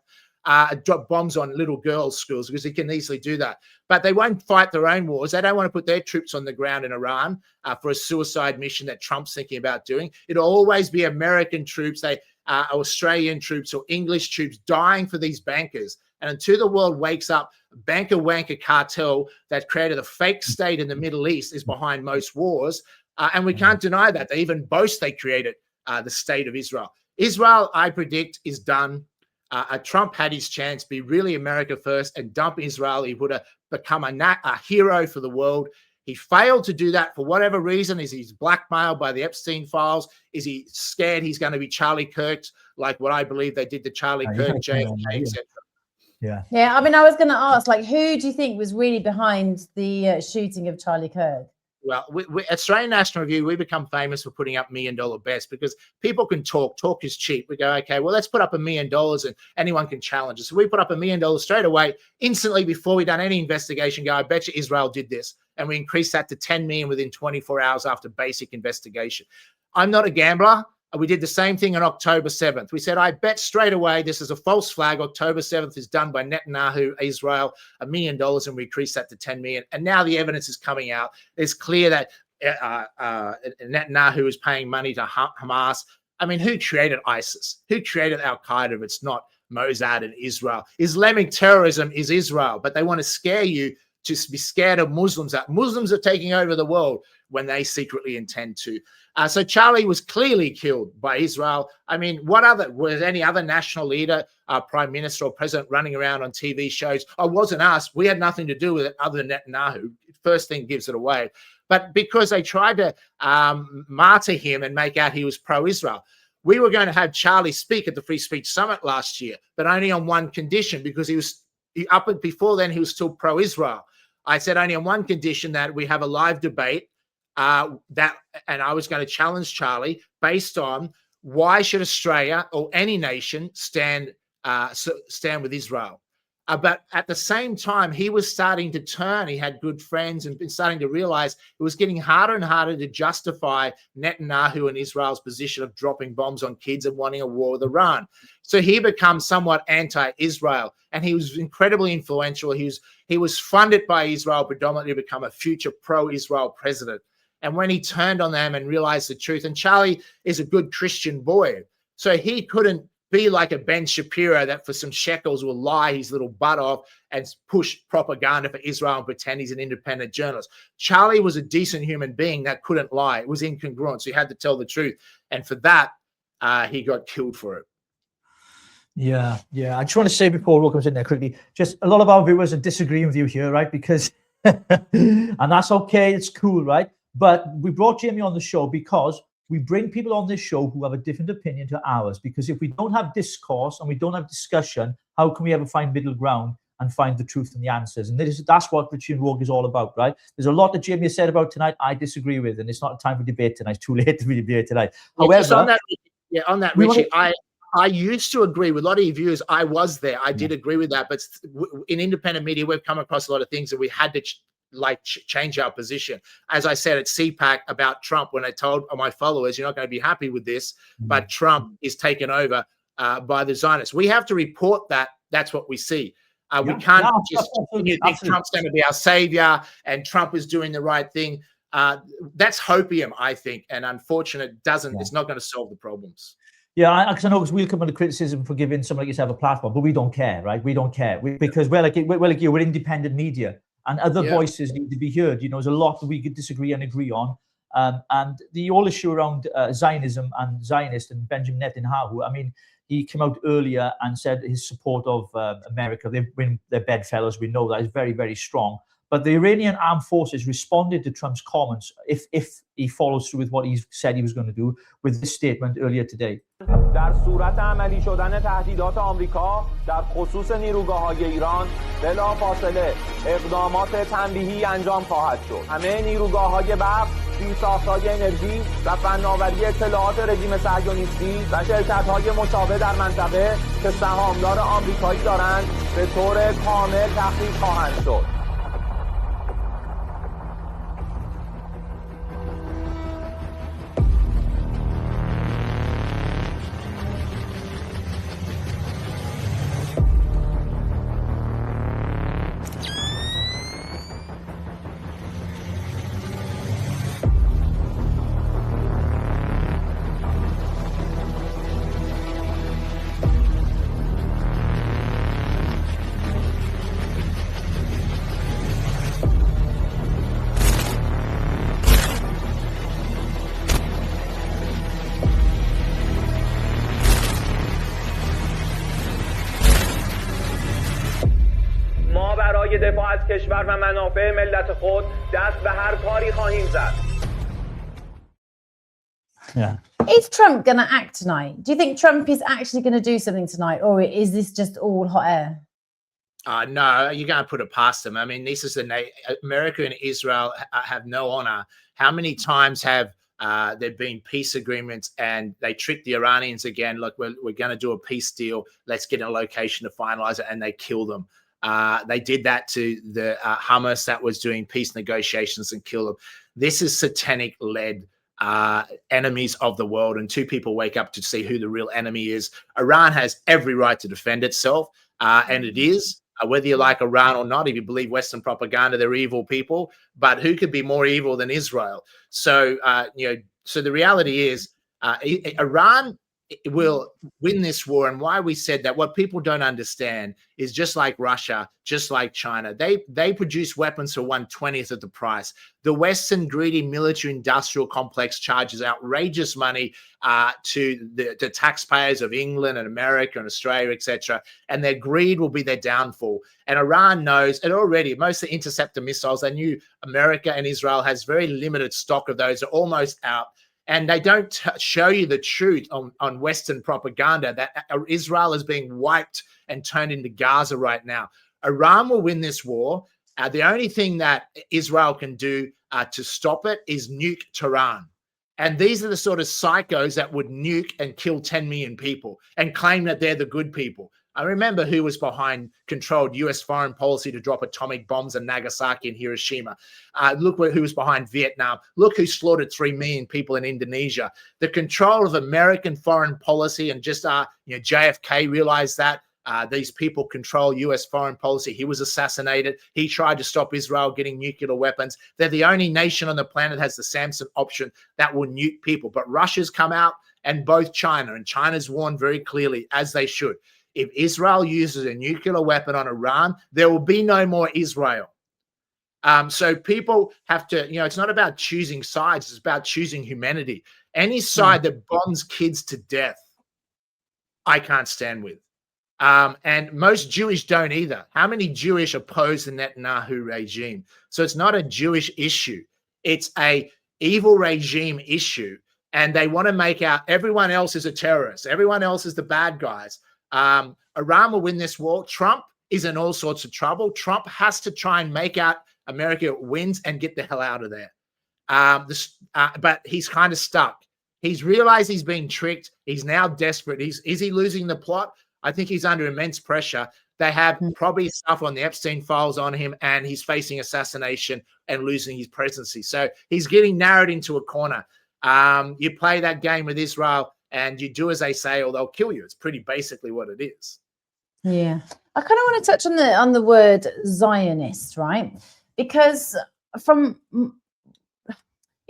[SPEAKER 4] Drop bombs on little girls' schools because they can easily do that. But they won't fight their own wars. They don't want to put their troops on the ground in Iran for a suicide mission that Trump's thinking about doing. It'll always be American troops, Australian troops or English troops dying for these bankers. And until the world wakes up, banker wanker cartel that created a fake state in the Middle East is behind most wars. And we can't deny that. They even boast they created the state of Israel. Israel, I predict, is done. Trump had his chance, be really America first and dump Israel. He would have become a hero for the world. He failed to do that for whatever reason. Is he's blackmailed by the Epstein files? Is he scared he's going to be Charlie Kirk, like what I believe they did to Charlie Kirk, JFK, etc.?
[SPEAKER 1] Yeah.
[SPEAKER 2] Yeah. I mean, I was going to ask, like, who do you think was really behind the shooting of Charlie Kirk?
[SPEAKER 4] Well, at Australian National Review, we become famous for putting up $1 million bets because people can talk. Talk is cheap. We go, okay, well, let's put up $1 million and anyone can challenge us. So we put up $1 million straight away, instantly before we done any investigation. Go, I bet you Israel did this. And we increased that to 10 million within 24 hours after basic investigation. I'm not a gambler. We did the same thing on October 7th. We said, I bet straight away this is a false flag. October 7th is done by Netanyahu, Israel, $1 million, and we increased that to 10 million. And now the evidence is coming out. It's clear that Netanyahu is paying money to Hamas. I mean, who created ISIS? Who created Al-Qaeda if it's not Mossad and Israel? Islamic terrorism is Israel, but they want to scare you to be scared of Muslims. That Muslims are taking over the world when they secretly intend to. So Charlie was clearly killed by Israel. I mean, was any other national leader, prime minister or president running around on TV shows? Oh, it wasn't us. We had nothing to do with it other than Netanyahu. First thing gives it away. But because they tried to martyr him and make out he was pro-Israel. We were going to have Charlie speak at the Free Speech Summit last year, but only on one condition, because before then he was still pro-Israel. I said only on one condition, that we have a live debate and I was going to challenge Charlie based on why should Australia or any nation stand with Israel. But at the same time, he was starting to turn. He had good friends and been starting to realize it was getting harder and harder to justify Netanyahu and Israel's position of dropping bombs on kids and wanting a war with Iran. So he becomes somewhat anti-Israel, and he was incredibly influential. He was funded by Israel predominantly to become a future pro-Israel president. And when he turned on them and realized the truth, and Charlie is a good Christian boy, so he couldn't be like a Ben Shapiro that for some shekels will lie his little butt off and push propaganda for Israel and pretend he's an independent journalist. Charlie was a decent human being that couldn't lie. It was incongruent, so he had to tell the truth. And for that, he got killed for it.
[SPEAKER 1] Yeah. I just want to say before Ro comes in there quickly, just a lot of our viewers are disagreeing with you here, right? Because, and that's okay, it's cool, right? But we brought Jamie on the show because we bring people on this show who have a different opinion to ours. Because if we don't have discourse and we don't have discussion, how can we ever find middle ground and find the truth and the answers? And that's what Richie and Rogue is all about, right? There's a lot that Jamie has said about tonight I disagree with, and it's not time for debate tonight. It's too late to be debate tonight. However,
[SPEAKER 4] on that, Richie, I used to agree with a lot of your viewers. I was there. I did agree with that. But in independent media, we've come across a lot of things that we had to change our position. As I said at CPAC about Trump, when I told my followers, you're not going to be happy with this, but Trump is taken over by the Zionists. We have to report that. That's what we see. We can't just think Trump's going to be our savior and Trump is doing the right thing. That's hopium, I think, and unfortunate it's not going to solve the problems.
[SPEAKER 1] Yeah, because I know we'll come under criticism for giving someone like yourself a platform, but we don't care, right? We don't care because we're like you, we're independent media, and other voices need to be heard. There's a lot that we could disagree and agree on, and the whole issue around Zionism and Zionist and Benjamin Netanyahu. I mean, he came out earlier and said his support of America. They've been their bedfellows. We know that is very, very strong. But the Iranian armed forces responded to Trump's comments, if he follows through with what he said he was going to do, with this statement earlier today.
[SPEAKER 6] در صورت عملی شدن تهدیدات آمریکا در خصوص نیروگاه‌های ایران بلافاصله اقدامات تنبیهی انجام خواهد شد. همه نیروگاه‌های برق، زیرساخت‌های انرژی و فناوری اطلاعات رژیم صهیونیستی و شرکت‌های مشابه در منطقه که سهامدار آمریکایی دارند به طور کامل تخریب خواهند شد. دفاع از کشور و منافع ملت خود دست به هر کاری خواهیم زد.
[SPEAKER 1] Yeah.
[SPEAKER 2] Is Trump going to act tonight? Do you think Trump is actually going to do something tonight, or is this just all hot air?
[SPEAKER 4] No, you're going to put it past them. I mean, this is America and Israel have no honor. How many times have there been peace agreements and they trick the Iranians again? Look, we're going to do a peace deal. Let's get a location to finalize it, and they kill them. They did that to the Hamas that was doing peace negotiations and kill them. This is satanic-led enemies of the world, and two people wake up to see who the real enemy is. Iran has every right to defend itself, and it is. Whether you like Iran or not, if you believe Western propaganda, they're evil people. But who could be more evil than Israel? So, so the reality is Iran will win this war. And why we said that, what people don't understand is just like Russia, just like China, they produce weapons for 1/20th of the price. The Western greedy military industrial complex charges outrageous money to the taxpayers of England and America and Australia, etc. And their greed will be their downfall. And Iran knows, and already most of the interceptor missiles, they knew America and Israel has very limited stock of those, are almost out. And they don't show you the truth on Western propaganda that Israel is being wiped and turned into Gaza right now. Iran will win this war. The only thing that Israel can do to stop it is nuke Tehran. And these are the sort of psychos that would nuke and kill 10 million people and claim that they're the good people. I remember who was behind controlled US foreign policy to drop atomic bombs in Nagasaki and Hiroshima. Look who was behind Vietnam. Look who slaughtered 3 million people in Indonesia. The control of American foreign policy, and just JFK realized that these people control US foreign policy. He was assassinated. He tried to stop Israel getting nuclear weapons. They're the only nation on the planet that has the Samson option that will nuke people. But Russia's come out, and both China, and China's warned very clearly, as they should. If Israel uses a nuclear weapon on Iran, there will be no more Israel. So people have to, it's not about choosing sides. It's about choosing humanity. Any side that bombs kids to death, I can't stand with. And most Jewish don't either. How many Jewish oppose the Netanyahu regime? So it's not a Jewish issue. It's a evil regime issue. And they want to make out everyone else is a terrorist. Everyone else is the bad guys. Iran will win this war. Trump is in all sorts of trouble. Trump has to try and make out America wins and get the hell out of there. But he's kind of stuck. He's realized he's been tricked. He's now desperate. Is he losing the plot? I think he's under immense pressure. They have probably stuff on the Epstein files on him, and he's facing assassination and losing his presidency. So he's getting narrowed into a corner. You play that game with Israel, and you do as they say, or they'll kill you. It's pretty basically what it is.
[SPEAKER 2] Yeah. I kind of want to touch on the word Zionist, right? Because from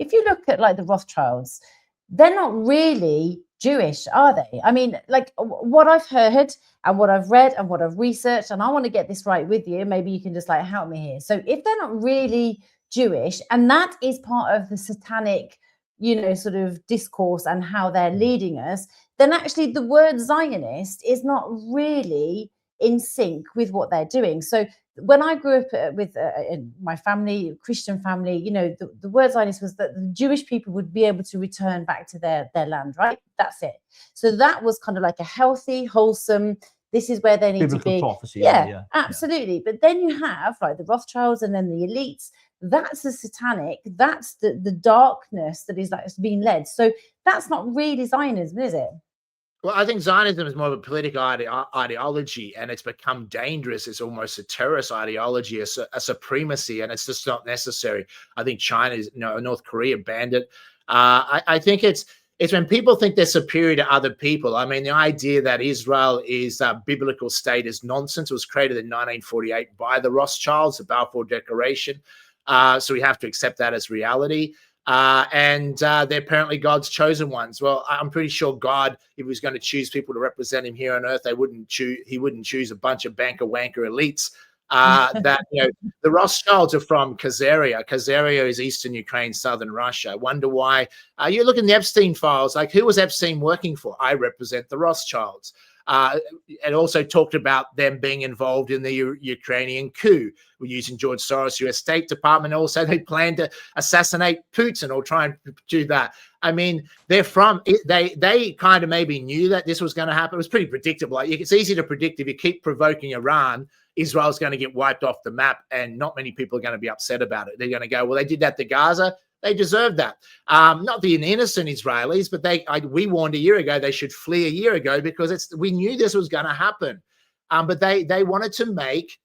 [SPEAKER 2] if you look at like the Rothschilds, they're not really Jewish, are they? I mean, like what I've heard and what I've read and what I've researched, and I want to get this right with you. Maybe you can just like help me here. So if they're not really Jewish, and that is part of the satanic, sort of discourse and how they're leading us, then actually the word Zionist is not really in sync with what they're doing. So when I grew up with in my family, Christian family, the word Zionist was that the Jewish people would be able to return back to their land, right? That's it. So that was kind of like a healthy, wholesome, this is where they need
[SPEAKER 1] Biblical
[SPEAKER 2] to be.
[SPEAKER 1] prophecy.
[SPEAKER 2] Yeah, absolutely. Yeah. But then you have like the Rothschilds and then the elites. That's the satanic, that's the darkness that is like being led. So that's not really Zionism, is it?
[SPEAKER 4] Well, I think Zionism is more of a political ideology, and it's become dangerous. It's almost a terrorist ideology, a supremacy, and it's just not necessary. I think China, North Korea banned it. I think it's when people think they're superior to other people. I mean, the idea that Israel is a biblical state is nonsense. It was created in 1948 by the Rothschilds, the Balfour Declaration. So we have to accept that as reality. And they're apparently God's chosen ones. Well, I'm pretty sure God, if he was going to choose people to represent him here on earth, he wouldn't choose a bunch of banker wanker elites. The Rothschilds are from Khazaria. Khazaria is eastern Ukraine, southern Russia. I wonder why. You look in the Epstein files, like who was Epstein working for? I represent the Rothschilds. It also talked about them being involved in the Ukrainian coup. We're using George Soros' US State Department. Also, they planned to assassinate Putin or try and do that. I mean, they kind of maybe knew that this was going to happen. It was pretty predictable. Like, it's easy to predict if you keep provoking Iran, Israel's going to get wiped off the map, and not many people are going to be upset about it. They're going to go, well, they did that to Gaza. They deserve that. Not the innocent Israelis, but we warned a year ago they should flee a year ago because we knew this was going to happen. But they wanted to make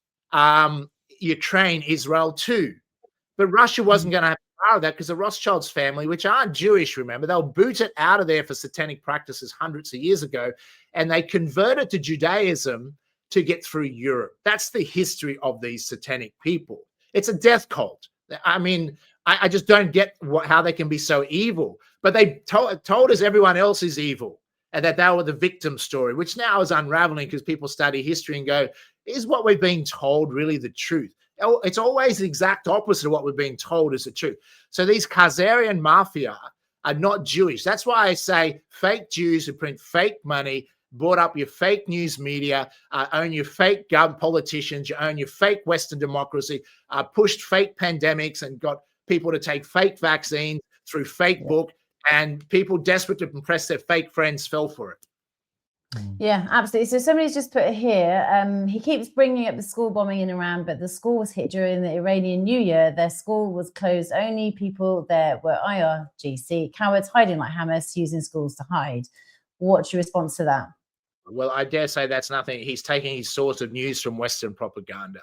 [SPEAKER 4] Ukraine Israel too. But Russia wasn't going to have power of that because the Rothschilds family, which aren't Jewish, remember, they'll boot it out of there for satanic practices hundreds of years ago, and they converted to Judaism to get through Europe. That's the history of these satanic people. It's a death cult. I mean, I just don't get how they can be so evil. But they told us everyone else is evil and that they were the victim story, which now is unraveling because people study history and go, is what we're being told really the truth? It's always the exact opposite of what we're being told is the truth. So these Khazarian mafia are not Jewish. That's why I say fake Jews who print fake money, bought up your fake news media, own your fake politicians, you own your fake Western democracy, pushed fake pandemics and got people to take fake vaccines through fake book, and people desperate to impress their fake friends fell for it.
[SPEAKER 2] Yeah, absolutely. So somebody's just put here, he keeps bringing up the school bombing in Iran, but the school was hit during the Iranian New Year. Their school was closed. Only people there were IRGC, cowards hiding like Hamas, using schools to hide. What's your response to that?
[SPEAKER 4] Well, I dare say that's nothing. He's taking his source of news from Western propaganda.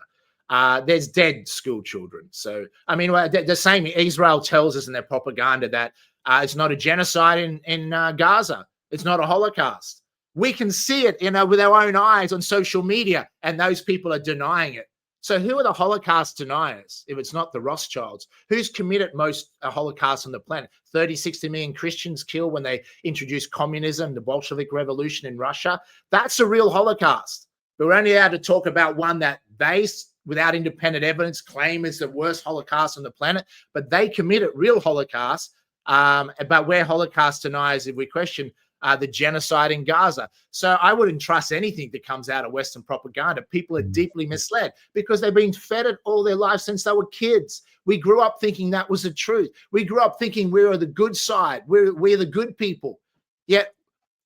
[SPEAKER 4] There's dead school children. So, I mean, the same, Israel tells us in their propaganda that it's not a genocide in Gaza. It's not a Holocaust. We can see it, with our own eyes on social media, and those people are denying it. So who are the Holocaust deniers if it's not the Rothschilds? Who's committed most Holocaust on the planet? 30, 60 million Christians killed when they introduced communism, the Bolshevik Revolution in Russia. That's a real Holocaust. But we're only allowed to talk about one that they, without independent evidence, claim is the worst Holocaust on the planet. But they committed real Holocaust. But we're Holocaust deniers if we question the genocide in Gaza. So I wouldn't trust anything that comes out of Western propaganda. People are deeply misled because they've been fed it all their lives since they were kids. We grew up thinking that was the truth. We grew up thinking we were the good side. We're the good people. Yet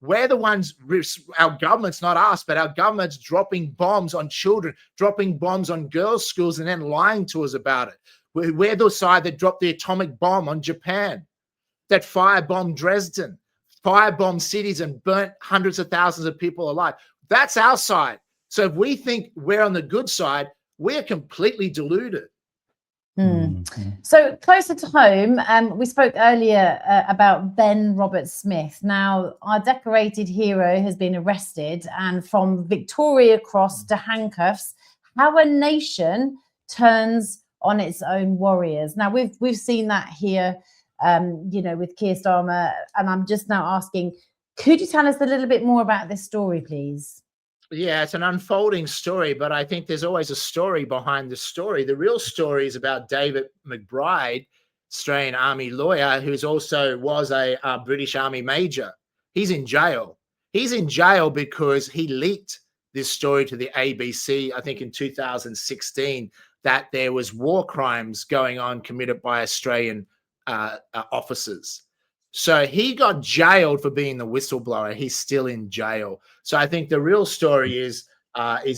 [SPEAKER 4] we're the ones, our government's not us, but our government's dropping bombs on children, dropping bombs on girls' schools and then lying to us about it. We're the side that dropped the atomic bomb on Japan, that firebombed Dresden, firebombed cities and burnt hundreds of thousands of people alive. That's our side. So if we think we're on the good side, we're completely deluded.
[SPEAKER 2] So closer to home, we spoke earlier about Ben Robert Smith. Now, our decorated hero has been arrested, and from Victoria Cross to handcuffs, how a nation turns on its own warriors. Now, we've seen that here with Keir Starmer. And I'm just now asking, could you tell us a little bit more about this story, please?
[SPEAKER 4] Yeah, it's an unfolding story, but I think there's always a story behind the story. The real story is about David McBride, Australian Army lawyer, who's also was a British Army major. He's in jail. He's in jail because he leaked this story to the ABC, I think in 2016, that there was war crimes going on committed by Australian officers. So he got jailed for being the whistleblower. He's still in jail. So I think the real story is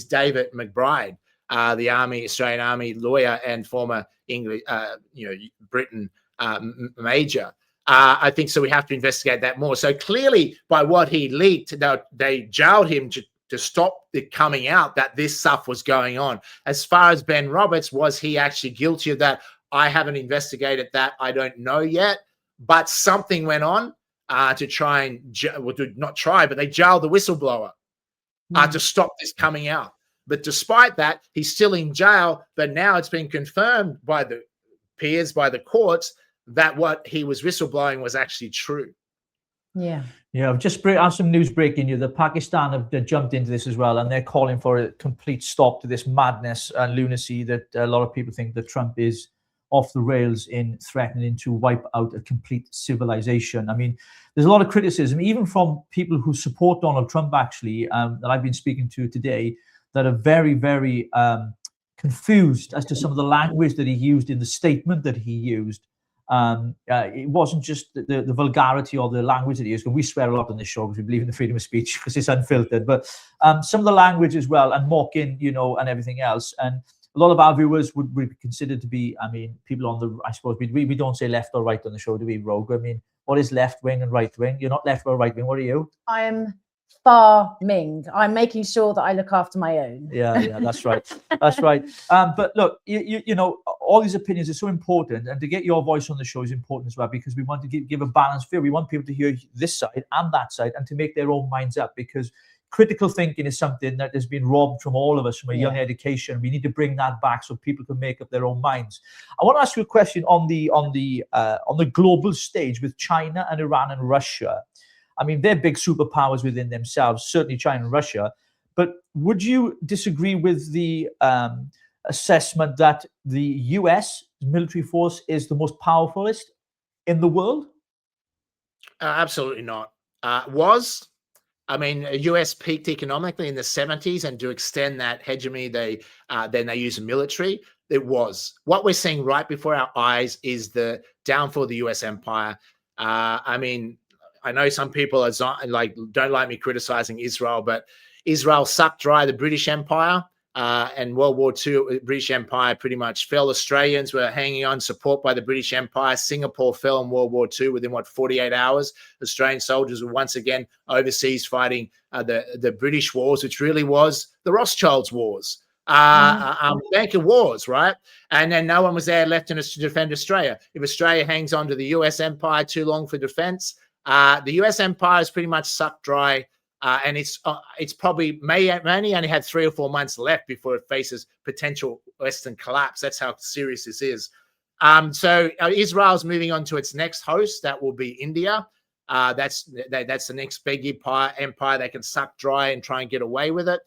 [SPEAKER 4] David McBride, the Australian Army lawyer and former English, Britain major. I think so. We have to investigate that more. So clearly, by what he leaked, they jailed him to stop it coming out that this stuff was going on. As far as Ben Roberts, was he actually guilty of that? I haven't investigated that. I don't know yet. But something went on to try and, not try, but they jailed the whistleblower to stop this coming out. But despite that, he's still in jail. But now it's been confirmed by the peers, by the courts, that what he was whistleblowing was actually true.
[SPEAKER 1] Yeah, I've just some news breaking you. The Pakistan have jumped into this as well, and they're calling for a complete stop to this madness and lunacy that a lot of people think that Trump is off the rails in threatening to wipe out a complete civilization. I mean, there's a lot of criticism, even from people who support Donald Trump, actually, that I've been speaking to today, that are very, very confused as to some of the language that he used in the statement that he used. It wasn't just the vulgarity or the language that he used. We swear a lot on this show because we believe in the freedom of speech because it's unfiltered. But some of the language as well, and mocking, and everything else. And a lot of our viewers would be considered to be, people on the, I suppose, we don't say left or right on the show, do we, Rogue? I mean, what is left wing and right wing? You're not left or right wing. What are you?
[SPEAKER 2] I'm farming. I'm making sure that I look after my own.
[SPEAKER 1] Yeah, that's right. That's right. But look, you know, all these opinions are so important, and to get your voice on the show is important as well, because we want to give a balanced view. We want people to hear this side and that side and to make their own minds up, because critical thinking is something that has been robbed from all of us from a young education. We need to bring that back so people can make up their own minds. I want to ask you a question on the global stage with China and Iran and Russia. I mean, they're big superpowers within themselves, certainly China and Russia. But would you disagree with the assessment that the US military force is the most powerfulest in the world?
[SPEAKER 4] Absolutely not. US peaked economically in the 70s, and to extend that hegemony, then they use the military. It was. What we're seeing right before our eyes is the downfall of the US empire. I know some people don't like me criticizing Israel, but Israel sucked dry the British Empire. And World War II, British Empire pretty much fell. Australians were hanging on support by the British Empire. Singapore fell in World War II within 48 hours. Australian soldiers were once again overseas fighting the British wars, which really was the Rothschilds' wars, banker wars, right? And then no one was there left in us to defend Australia. If Australia hangs on to the US empire too long for defense, the US empire is pretty much sucked dry. And it's probably may only had 3 or 4 months left before it faces potential Western collapse. That's how serious this is. So Israel's moving on to its next host. That will be India. That's the next big empire they can suck dry and try and get away with it.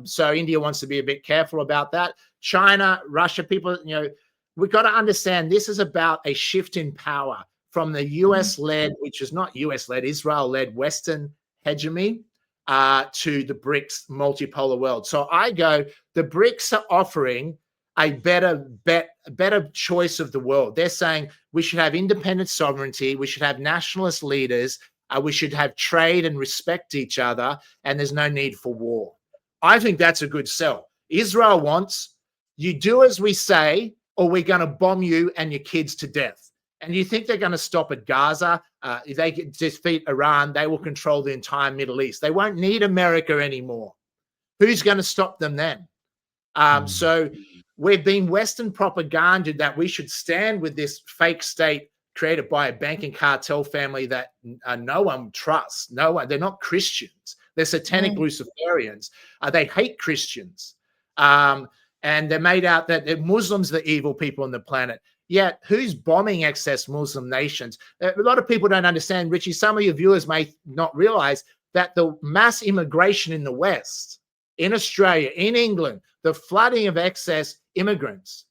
[SPEAKER 4] So India wants to be a bit careful about that. China, Russia, people, we've got to understand this is about a shift in power from the US-led, which is not US-led, Israel-led Western hegemony to the BRICS multipolar world. So the BRICS are offering a better choice of the world. They're saying we should have independent sovereignty, we should have nationalist leaders, we should have trade and respect each other, and there's no need for war. I think that's a good sell. Israel wants, you do as we say, or we're going to bomb you and your kids to death. And you think they're going to stop at Gaza? If they defeat Iran, they will control the entire Middle East. They won't need America anymore. Who's going to stop them then? So we've been Western propaganda that we should stand with this fake state created by a banking cartel family that no one trusts. No one. They're not Christians. They're satanic Luciferians. They hate Christians. And they're made out that Muslims are the evil people on the planet. Yet who's bombing excess Muslim nations? A lot of people don't understand, Richie. Some of your viewers may not realize that the mass immigration in the West, in Australia, in England, the flooding of excess immigrants,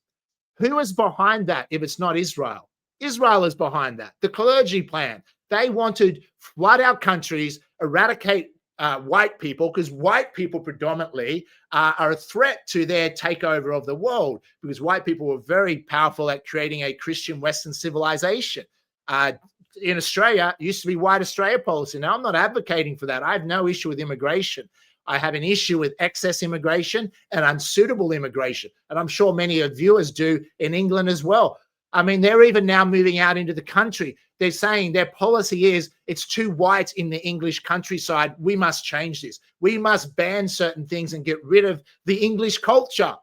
[SPEAKER 4] who is behind that if it's not Israel? Israel is behind that. The clergy plan. They wanted flood our countries, eradicate white people, because white people predominantly are a threat to their takeover of the world, because white people were very powerful at creating a Christian Western civilization. In Australia, it used to be white Australia policy. Now, I'm not advocating for that. I have no issue with immigration. I have an issue with excess immigration and unsuitable immigration. And I'm sure many of viewers do in England as well. I mean, they're even now moving out into the country. They're saying their policy is it's too white in the English countryside. We must change this. We must ban certain things and get rid of the English culture.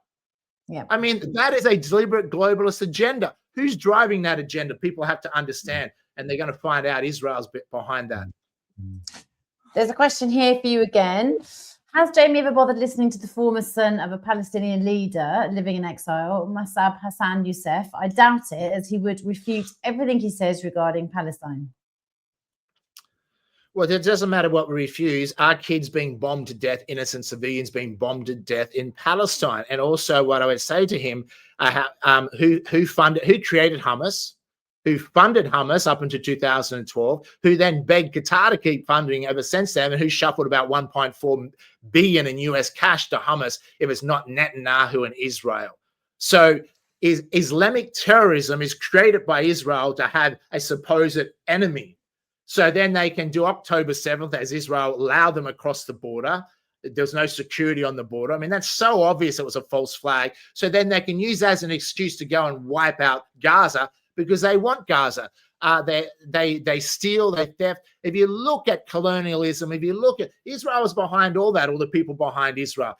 [SPEAKER 2] Yeah.
[SPEAKER 4] I mean, that is a deliberate globalist agenda. Who's driving that agenda? People have to understand, and they're going to find out Israel's behind that.
[SPEAKER 2] There's a question here for you again. Has Jamie ever bothered listening to the former son of a Palestinian leader living in exile, Masab Hassan Youssef? I doubt it, as he would refute everything he says regarding Palestine.
[SPEAKER 4] Well, it doesn't matter what we refuse. Our kids being bombed to death, innocent civilians being bombed to death in Palestine. And also what I would say to him, who created Hamas, who funded Hamas up until 2012, who then begged Qatar to keep funding ever since then, and who shuffled about 1.4 billion in US cash to Hamas if it's not Netanyahu and Israel. So Islamic terrorism is created by Israel to have a supposed enemy. So then they can do October 7th as Israel allow them across the border. There's no security on the border. I mean, that's so obvious it was a false flag. So then they can use that as an excuse to go and wipe out Gaza, because they want Gaza. They steal, they theft. If you look at colonialism, if you look at Israel is behind all that, all the people behind Israel,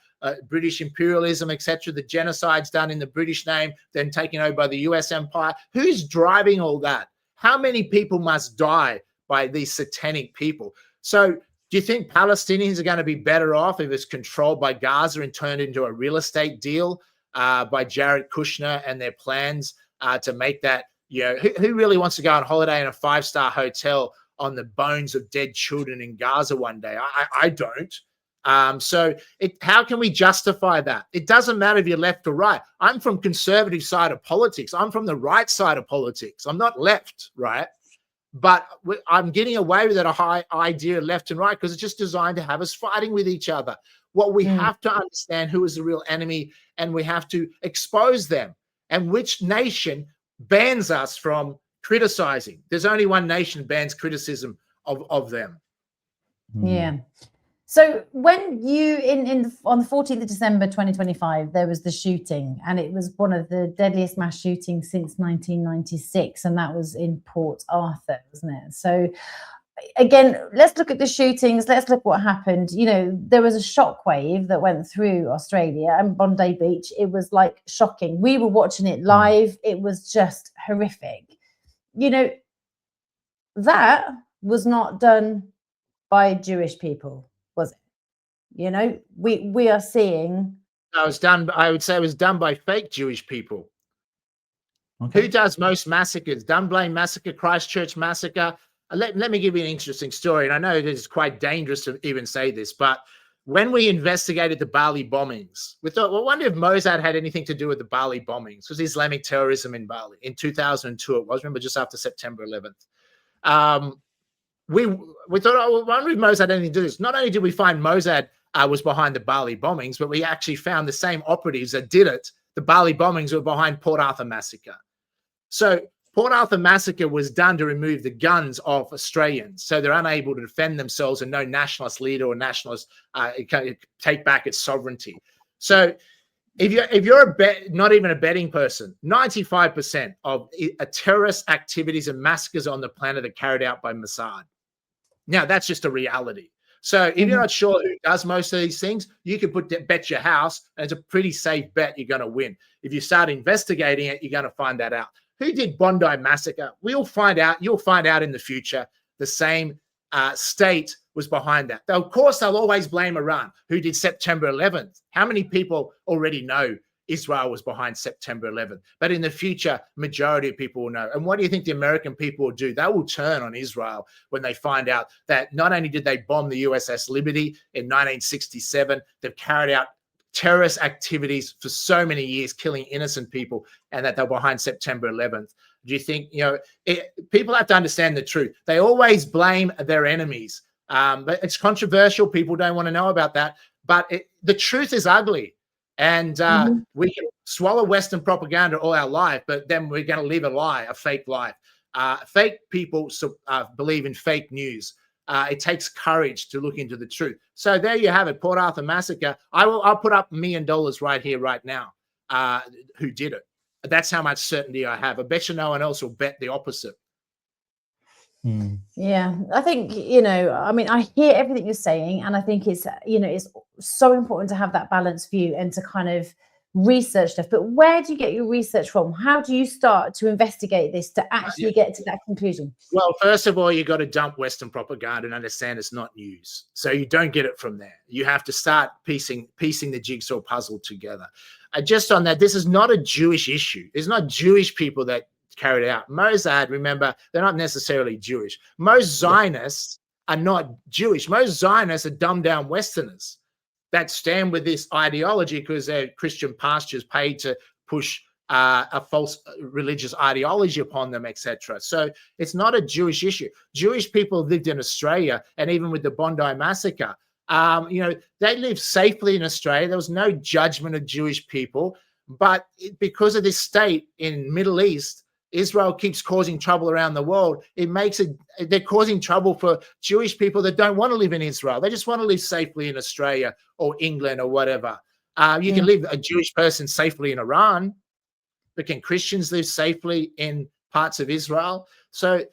[SPEAKER 4] British imperialism, etc., the genocides done in the British name, then taken over by the US empire. Who's driving all that? How many people must die by these satanic people? So do you think Palestinians are going to be better off if it's controlled by Gaza and turned into a real estate deal by Jared Kushner and their plans to make that? You know, who really wants to go on holiday in a 5-star hotel on the bones of dead children in Gaza one day? I don't. So how can we justify that? It doesn't matter if you're left or right. I'm from conservative side of politics. I'm from the right side of politics. I'm not left, right? But I'm getting away with that a high idea left and right because it's just designed to have us fighting with each other. What we have to understand who is the real enemy, and we have to expose them. And which nation bans us from criticizing? There's only one nation bans criticism of them.
[SPEAKER 2] Yeah. So when you on the 14th of December 2025, there was the shooting, and it was one of the deadliest mass shootings since 1996, and that was in Port Arthur, wasn't it? So again, let's look at the shootings. Let's look what happened. You know, there was a shockwave that went through Australia and Bondi Beach. It was like shocking. We were watching it live. It was just horrific. You know, that was not done by Jewish people, was it? You know, we are seeing.
[SPEAKER 4] No, it was done. I would say it was done by fake Jewish people.
[SPEAKER 1] Okay.
[SPEAKER 4] Who does most massacres? Dunblane massacre, Christchurch massacre. Let me give you an interesting story. And I know it is quite dangerous to even say this, but when we investigated the Bali bombings, we thought, well, I wonder if Mossad had anything to do with the Bali bombings. It was Islamic terrorism in Bali in 2002. It was, remember, just after September 11th. We thought, oh, well, I wonder if Mossad had anything to do with this. Not only did we find Mossad was behind the Bali bombings, but we actually found the same operatives that did it. The Bali bombings were behind Port Arthur massacre. So Port Arthur massacre was done to remove the guns of Australians, so they're unable to defend themselves, and no nationalist leader or nationalist take back its sovereignty. So if you're not even a betting person, 95% of terrorist activities and massacres on the planet are carried out by Mossad. Now that's just a reality. So if you're not sure who does most of these things, you can bet your house, and it's a pretty safe bet you're going to win. If you start investigating it, you're going to find that out. Who did Bondi massacre? We'll find out. You'll find out in the future. The same state was behind that. Of course, they'll always blame Iran. Who did September 11th? How many people already know Israel was behind September 11th. But in the future, majority of people will know. And what do you think the American people will do? They will turn on Israel when they find out that not only did they bomb the USS Liberty in 1967, they've carried out terrorist activities for so many years, killing innocent people, and that they're behind September 11th. Do you think, people have to understand the truth. They always blame their enemies. But it's controversial. People don't want to know about that. But the truth is ugly. And we can swallow Western propaganda all our life, but then we're going to live a lie, a fake life. Fake people believe in fake news. It takes courage to look into the truth. So there you have it, Port Arthur massacre. I'll put up $1 million right here, right now, who did it. That's how much certainty I have. I bet you no one else will bet the opposite.
[SPEAKER 2] Yeah, I think, I hear everything you're saying, and I think it's, it's so important to have that balanced view and to kind of research stuff. But where do you get your research from? How do you start to investigate this to actually get to that conclusion?
[SPEAKER 4] Well, first of all, you got to dump Western propaganda and understand it's not news. So you don't get it from there. You have to start piecing the jigsaw puzzle together. Just on that, this is not a Jewish issue. It's not Jewish people that carried out. Mossad, remember, they're not necessarily Jewish. Most Zionists are not Jewish. Most Zionists are dumbed down Westerners that stand with this ideology because they're Christian pastors paid to push a false religious ideology upon them, etc. So it's not a Jewish issue. Jewish people lived in Australia, and even with the Bondi massacre, they lived safely in Australia. There was no judgment of Jewish people, but because of this state in Middle East, Israel keeps causing trouble around the world. They're causing trouble for Jewish people that don't want to live in Israel. They just want to live safely in Australia or England or whatever. You can live a Jewish person safely in Iran, but can Christians live safely in parts of Israel? So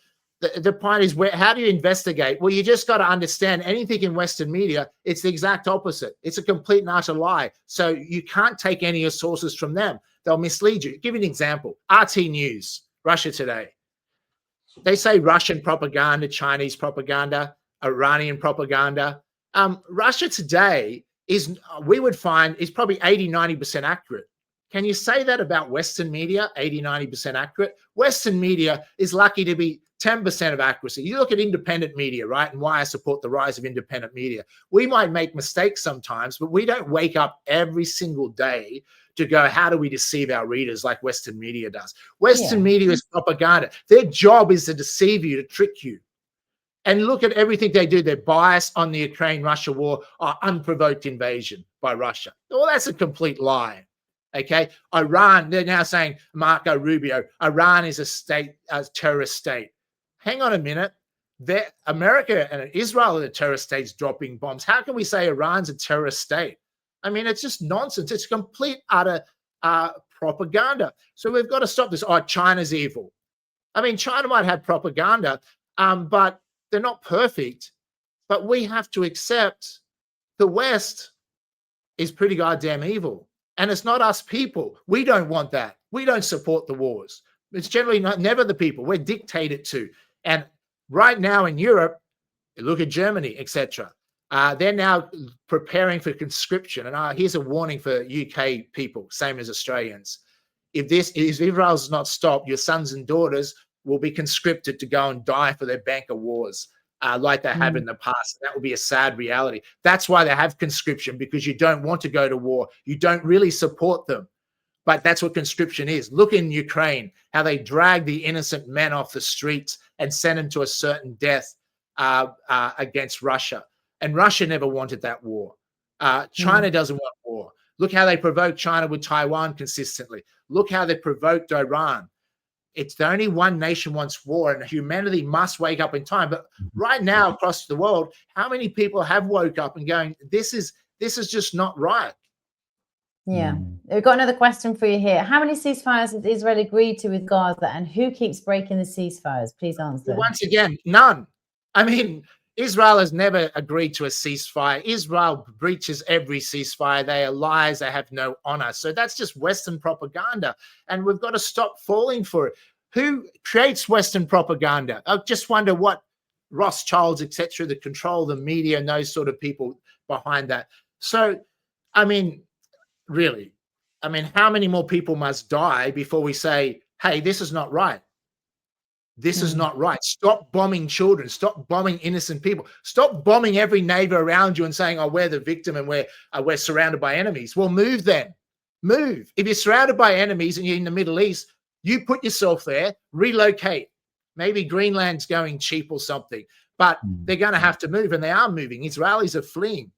[SPEAKER 4] the point is, how do you investigate? Well, you just got to understand anything in Western media, it's the exact opposite. It's a complete and utter lie. So you can't take any of your sources from them. They'll mislead you. Give you an example. RT News. Russia Today. They say Russian propaganda, Chinese propaganda, Iranian propaganda. Russia Today we would find, is probably 80, 90% accurate. Can you say that about Western media, 80, 90% accurate? Western media is lucky to be 10% of accuracy. You look at independent media, right? And why I support the rise of independent media. We might make mistakes sometimes, but we don't wake up every single day to go, how do we deceive our readers like Western media does? Western media is propaganda. Their job is to deceive you, to trick you. And look at everything they do. They're biased on the Ukraine-Russia war or unprovoked invasion by Russia. Well, that's a complete lie. Okay. Iran, they're now saying, Marco Rubio, Iran is a terrorist state. Hang on a minute. America and Israel are the terrorist states dropping bombs. How can we say Iran's a terrorist state? I mean, it's just nonsense. It's complete, utter propaganda. So we've got to stop this. Oh, China's evil. I mean, China might have propaganda, but they're not perfect. But we have to accept the West is pretty goddamn evil. And it's not us people. We don't want that. We don't support the wars. It's generally never the people. We're dictated to. And right now in Europe, look at Germany, etc. They're now preparing for conscription. And here's a warning for UK people, same as Australians. If Israel's not stopped, your sons and daughters will be conscripted to go and die for their banker wars like they have in the past. That will be a sad reality. That's why they have conscription, because you don't want to go to war. You don't really support them. But that's what conscription is. Look in Ukraine, how they drag the innocent men off the streets and send them to a certain death against Russia. And Russia never wanted that war. China doesn't want war. Look how they provoked China with Taiwan consistently. Look how they provoked Iran. It's the only one nation wants war, and humanity must wake up in time. But right now across the world, how many people have woke up and going, this is just not right?
[SPEAKER 2] Yeah. We've got another question for you here. How many ceasefires has Israel agreed to with Gaza, and who keeps breaking the ceasefires? Please answer.
[SPEAKER 4] Once again, none. I mean, Israel has never agreed to a ceasefire. Israel breaches every ceasefire. They are lies. They have no honor. So that's just Western propaganda. And we've got to stop falling for it. Who creates Western propaganda? I just wonder what Rothschilds, etc., that control the media and those sort of people behind that. So, I mean, really, I mean, how many more people must die before we say, hey, this is not right? This is not right. Stop bombing children. Stop bombing innocent people. Stop bombing every neighbor around you and saying, oh, we're the victim and we're surrounded by enemies. Well, move then. Move. If you're surrounded by enemies and you're in the Middle East, you put yourself there, relocate. Maybe Greenland's going cheap or something, but they're going to have to move, and they are moving. Israelis are fleeing.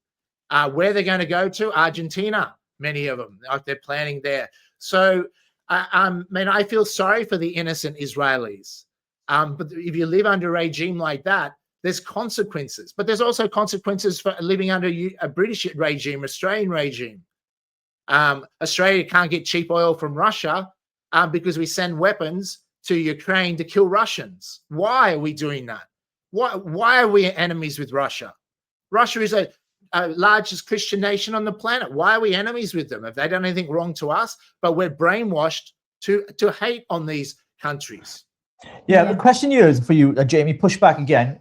[SPEAKER 4] Where they're going to go to? Argentina, many of them. Like they're planning there. So, I feel sorry for the innocent Israelis. But if you live under a regime like that, there's consequences. But there's also consequences for living under a British regime, Australian regime. Australia can't get cheap oil from Russia because we send weapons to Ukraine to kill Russians. Why are we doing that? Why are we enemies with Russia? Russia is a largest Christian nation on the planet. Why are we enemies with them? Have they done anything wrong to us? But we're brainwashed to hate on these countries.
[SPEAKER 1] Yeah, the question here is for you, Jamie, push back again.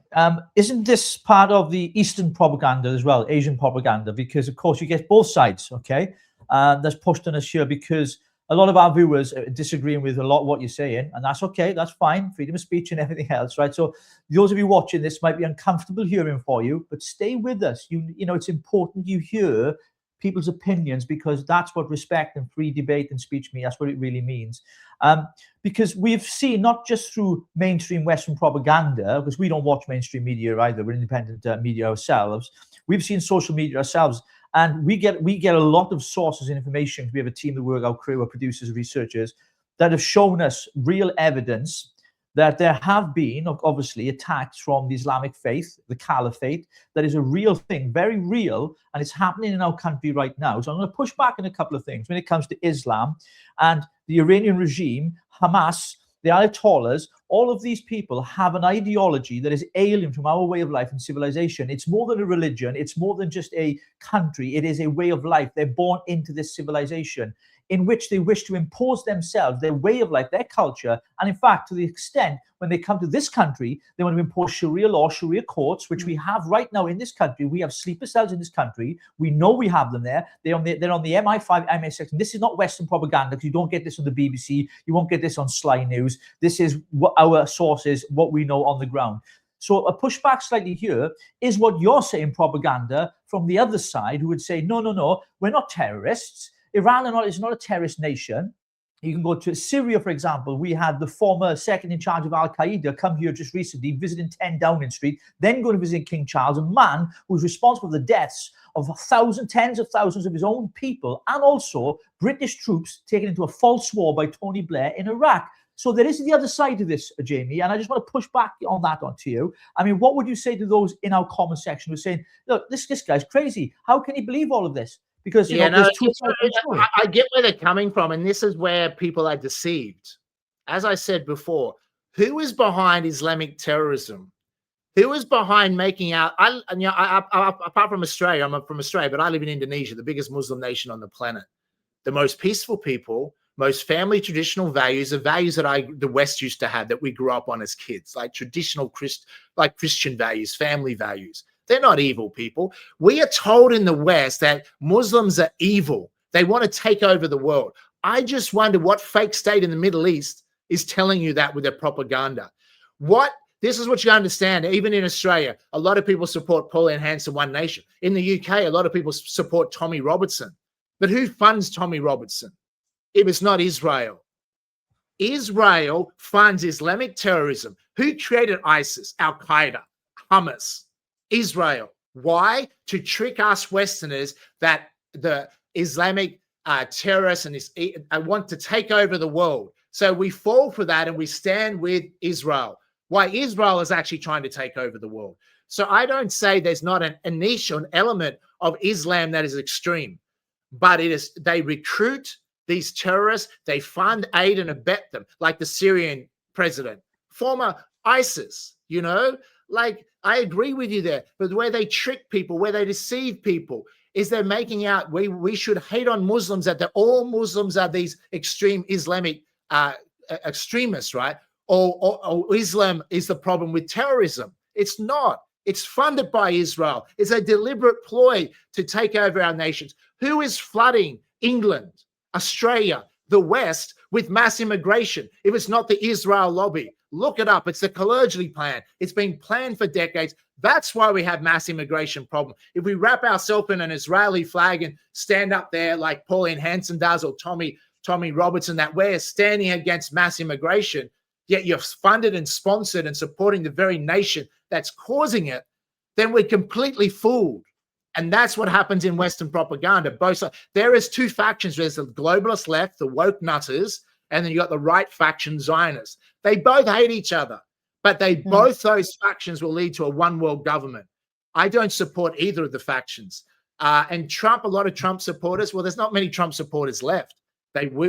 [SPEAKER 1] Isn't this part of the Eastern propaganda as well, Asian propaganda? Because, of course, you get both sides, okay? That's pushed on us here because a lot of our viewers are disagreeing with a lot of what you're saying, and that's okay, that's fine, freedom of speech and everything else, right? So those of you watching this might be uncomfortable hearing for you, but stay with us. You know, it's important you hear people's opinions because that's what respect and free debate and speech mean. That's what it really means. Because we've seen, not just through mainstream Western propaganda, because we don't watch mainstream media either, we're independent media ourselves. We've seen social media ourselves, and we get a lot of sources and information. We have a team that work, our crew, our producers, researchers, that have shown us real evidence that there have been, obviously, attacks from the Islamic faith, the caliphate. That is a real thing, very real, and it's happening in our country right now. So I'm going to push back on a couple of things when it comes to Islam and the Iranian regime, Hamas, the Ayatollahs. All of these people have an ideology that is alien from our way of life and civilization. It's more than a religion. It's more than just a country. It is a way of life. They're born into this civilization in which they wish to impose themselves, their way of life, their culture. And in fact, to the extent when they come to this country, they want to impose Sharia law, Sharia courts, which we have right now in this country. We have sleeper cells in this country. We know we have them there. They're on the MI5, MI6. And this is not Western propaganda, because you don't get this on the BBC. You won't get this on Sly News. This is what our sources, what we know on the ground. So a pushback slightly here is what you're saying, propaganda from the other side, who would say, no, we're not terrorists. Iran is not a terrorist nation. You can go to Syria, for example. We had the former second in charge of Al-Qaeda come here just recently, visiting 10 Downing Street, then going to visit King Charles, a man who's responsible for the deaths of tens of thousands of his own people, and also British troops taken into a false war by Tony Blair in Iraq. So there is the other side of this, Jamie, and I just want to push back on that onto you. I mean, what would you say to those in our comment section who are saying, look, this guy's crazy. How can he believe all of this? Because there's two sides to the story.
[SPEAKER 4] I get where they're coming from, and this is where people are deceived. As I said before, who is behind Islamic terrorism? Who is behind making out? Apart from Australia, I'm from Australia, but I live in Indonesia, the biggest Muslim nation on the planet. The most peaceful people, most family traditional values, the values that the West used to have, that we grew up on as kids, like traditional Christian values, family values. They're not evil people. We are told in the West that Muslims are evil. They want to take over the world. I just wonder what fake state in the Middle East is telling you that with their propaganda. This is what you understand. Even in Australia, a lot of people support Pauline Hanson, One Nation. In the UK, a lot of people support Tommy Robertson. But who funds Tommy Robertson? If it's not Israel. Israel funds Islamic terrorism. Who created ISIS, Al-Qaeda, Hamas? Israel. Why? To trick us Westerners that the Islamic terrorists and want to take over the world. So we fall for that and we stand with Israel. Why? Israel is actually trying to take over the world. So I don't say there's not a niche or an element of Islam that is extreme, but it is. They recruit these terrorists. They fund, aid, and abet them, like the Syrian president, former ISIS. Like, I agree with you there, but where they trick people, where they deceive people, is they're making out we should hate on Muslims, that all Muslims are these extreme Islamic extremists, right? Or Islam is the problem with terrorism. It's not. It's funded by Israel. It's a deliberate ploy to take over our nations. Who is flooding England? Australia, the West, with mass immigration. If it's not the Israel lobby, look it up. It's the Kalergi plan. It's been planned for decades. That's why we have mass immigration problem. If we wrap ourselves in an Israeli flag and stand up there like Pauline Hanson does or Tommy Robertson, that we're standing against mass immigration, yet you're funded and sponsored and supporting the very nation that's causing it, then we're completely fooled. And that's what happens in Western propaganda. Both sides. There is two factions. There's the globalist left, the woke nutters, and then you got the right faction, Zionists. They both hate each other, but both those factions will lead to a one world government. I don't support either of the factions. And Trump, a lot of Trump supporters, well, there's not many Trump supporters left.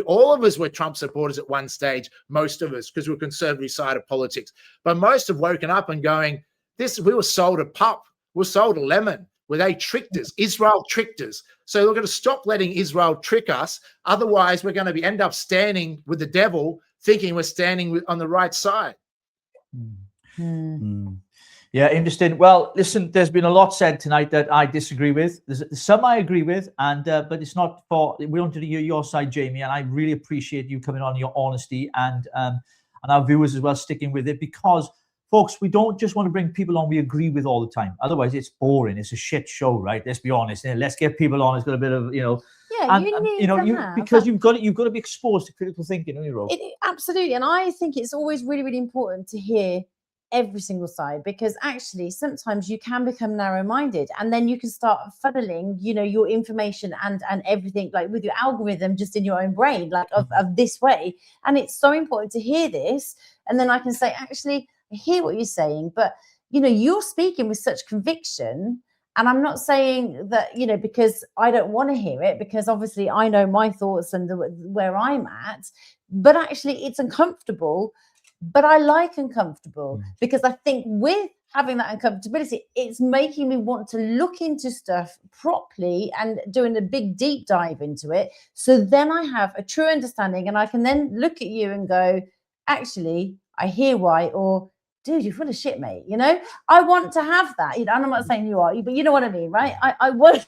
[SPEAKER 4] All of us were Trump supporters at one stage, most of us, because we're conservative side of politics. But most have woken up and going, we were sold a pup, we were sold a lemon, where they tricked us. Israel tricked us. So we're going to stop letting Israel trick us. Otherwise, we're going to end up standing with the devil, thinking we're standing on the right side.
[SPEAKER 1] Yeah, interesting. Well, listen, there's been a lot said tonight that I disagree with. There's some I agree with, but it's not for. We wanted to hear your side, Jamie, and I really appreciate you coming on, your honesty, and our viewers as well sticking with it, because, folks, we don't just want to bring people on we agree with all the time. Otherwise, it's boring. It's a shit show, right? Let's be honest. Let's get people on. It's got a bit of,
[SPEAKER 2] Yeah,
[SPEAKER 1] because you've got to be exposed to critical thinking, don't you, Rose?
[SPEAKER 2] Absolutely, and I think it's always really, really important to hear every single side, because actually sometimes you can become narrow-minded, and then you can start funneling, your information and everything, like with your algorithm, just in your own brain, like of this way. And it's so important to hear this, and then I can say, actually, I hear what you're saying, but you're speaking with such conviction. And I'm not saying that, because I don't want to hear it, because obviously I know my thoughts and where I'm at, but actually it's uncomfortable. But I like uncomfortable, because I think with having that uncomfortability, it's making me want to look into stuff properly and doing a big deep dive into it. So then I have a true understanding, and I can then look at you and go, actually, I hear why, or dude, you're full of shit, mate. I want to have that. And I'm not saying you are, but you know what I mean, right? I want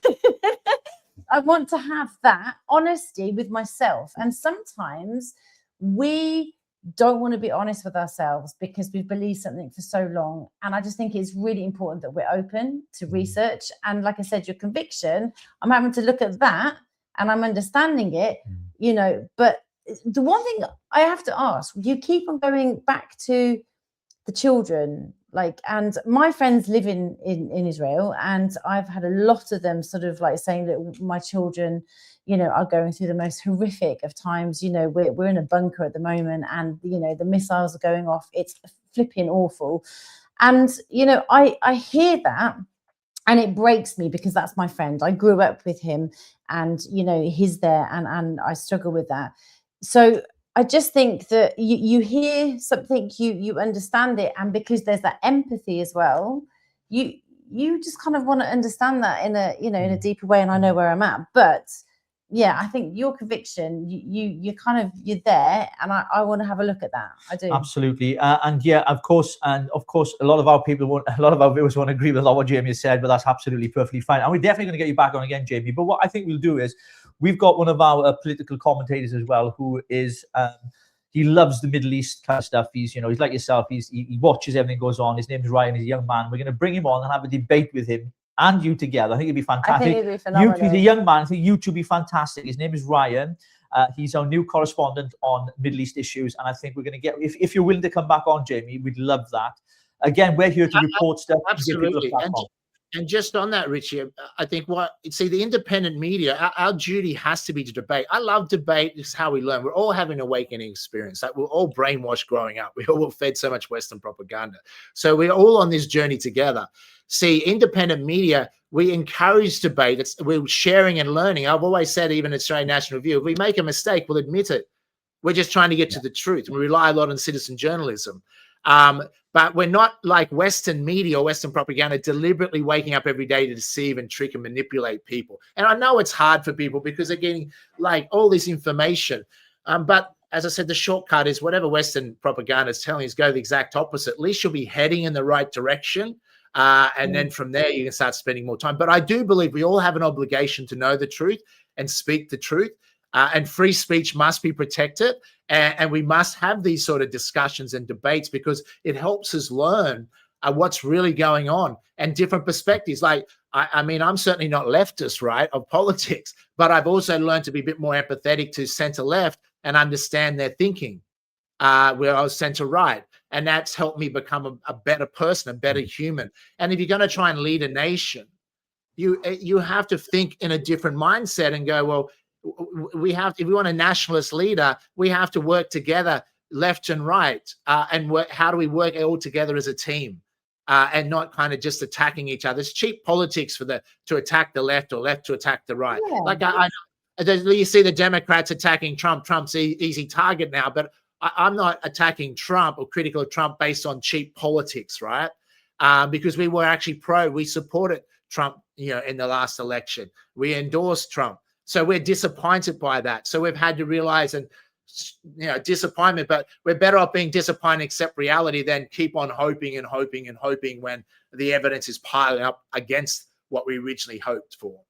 [SPEAKER 2] I want to have that honesty with myself. And sometimes we don't want to be honest with ourselves because we've believed something for so long. And I just think it's really important that we're open to research. And like I said, your conviction, I'm having to look at that and I'm understanding it, but the one thing I have to ask, you keep on going back to the children, and my friends live in Israel, and I've had a lot of them sort of saying that my children, are going through the most horrific of times. We're in a bunker at the moment, and the missiles are going off. It's flipping awful. And I hear that, and it breaks me, because that's my friend. I grew up with him, and he's there, and I struggle with that. So I just think that you hear something, you understand it, and because there's that empathy as well, you just kind of want to understand that in a deeper way. And I know where I'm at, but yeah, I think your conviction, you're there, and I want to have a look at that. I do.
[SPEAKER 1] Absolutely. And of course, a lot of our viewers won't agree with a lot of what Jamie has said, but that's absolutely perfectly fine. And we're definitely going to get you back on again, Jamie. But what I think we'll do is, we've got one of our political commentators as well, who is, he loves the Middle East kind of stuff. He's like yourself. He watches everything goes on. His name's Ryan. He's a young man. We're going to bring him on and have a debate with him and you together. I think it'd be fantastic.
[SPEAKER 2] I think it'd be phenomenal.
[SPEAKER 1] He's a young man. I think you two be fantastic. His name is Ryan. He's our new correspondent on Middle East issues. And I think we're going to get, if you're willing to come back on, Jamie, we'd love that. Again, we're here to report stuff.
[SPEAKER 4] Absolutely. And just on that, Richie, I think the independent media, our duty has to be to debate. I love debate. It's how we learn. We're all having an awakening experience. We're all brainwashed growing up. We all were fed so much Western propaganda. So we're all on this journey together. See, independent media, we encourage debate. We're sharing and learning. I've always said, even at Australian National Review, if we make a mistake, we'll admit it. We're just trying to get to the truth. We rely a lot on citizen journalism. But we're not like Western media or Western propaganda deliberately waking up every day to deceive and trick and manipulate people. And I know it's hard for people because they're getting all this information. But as I said, the shortcut is whatever Western propaganda is telling us, go the exact opposite. At least you'll be heading in the right direction. And then from there, you can start spending more time. But I do believe we all have an obligation to know the truth and speak the truth. and free speech must be protected. And we must have these sort of discussions and debates because it helps us learn what's really going on and different perspectives. Like, I mean, I'm certainly not leftist, right, of politics, but I've also learned to be a bit more empathetic to center left and understand their thinking, where I was center right. And that's helped me become a better person, a better human. And if you're going to try and lead a nation, you have to think in a different mindset and go, well, if we want a nationalist leader, we have to work together, left and right, and how do we work all together as a team, and not kind of just attacking each other. It's cheap politics to attack the left or left to attack the right.
[SPEAKER 2] Yeah.
[SPEAKER 4] Like you see the Democrats attacking Trump. Trump's easy target now, but I'm not attacking Trump or critical of Trump based on cheap politics, right? Because we were actually we supported Trump, in the last election. We endorsed Trump. So we're disappointed by that. So we've had to realize disappointment, but we're better off being disappointed, accept reality than keep on hoping and hoping and hoping when the evidence is piling up against what we originally hoped for.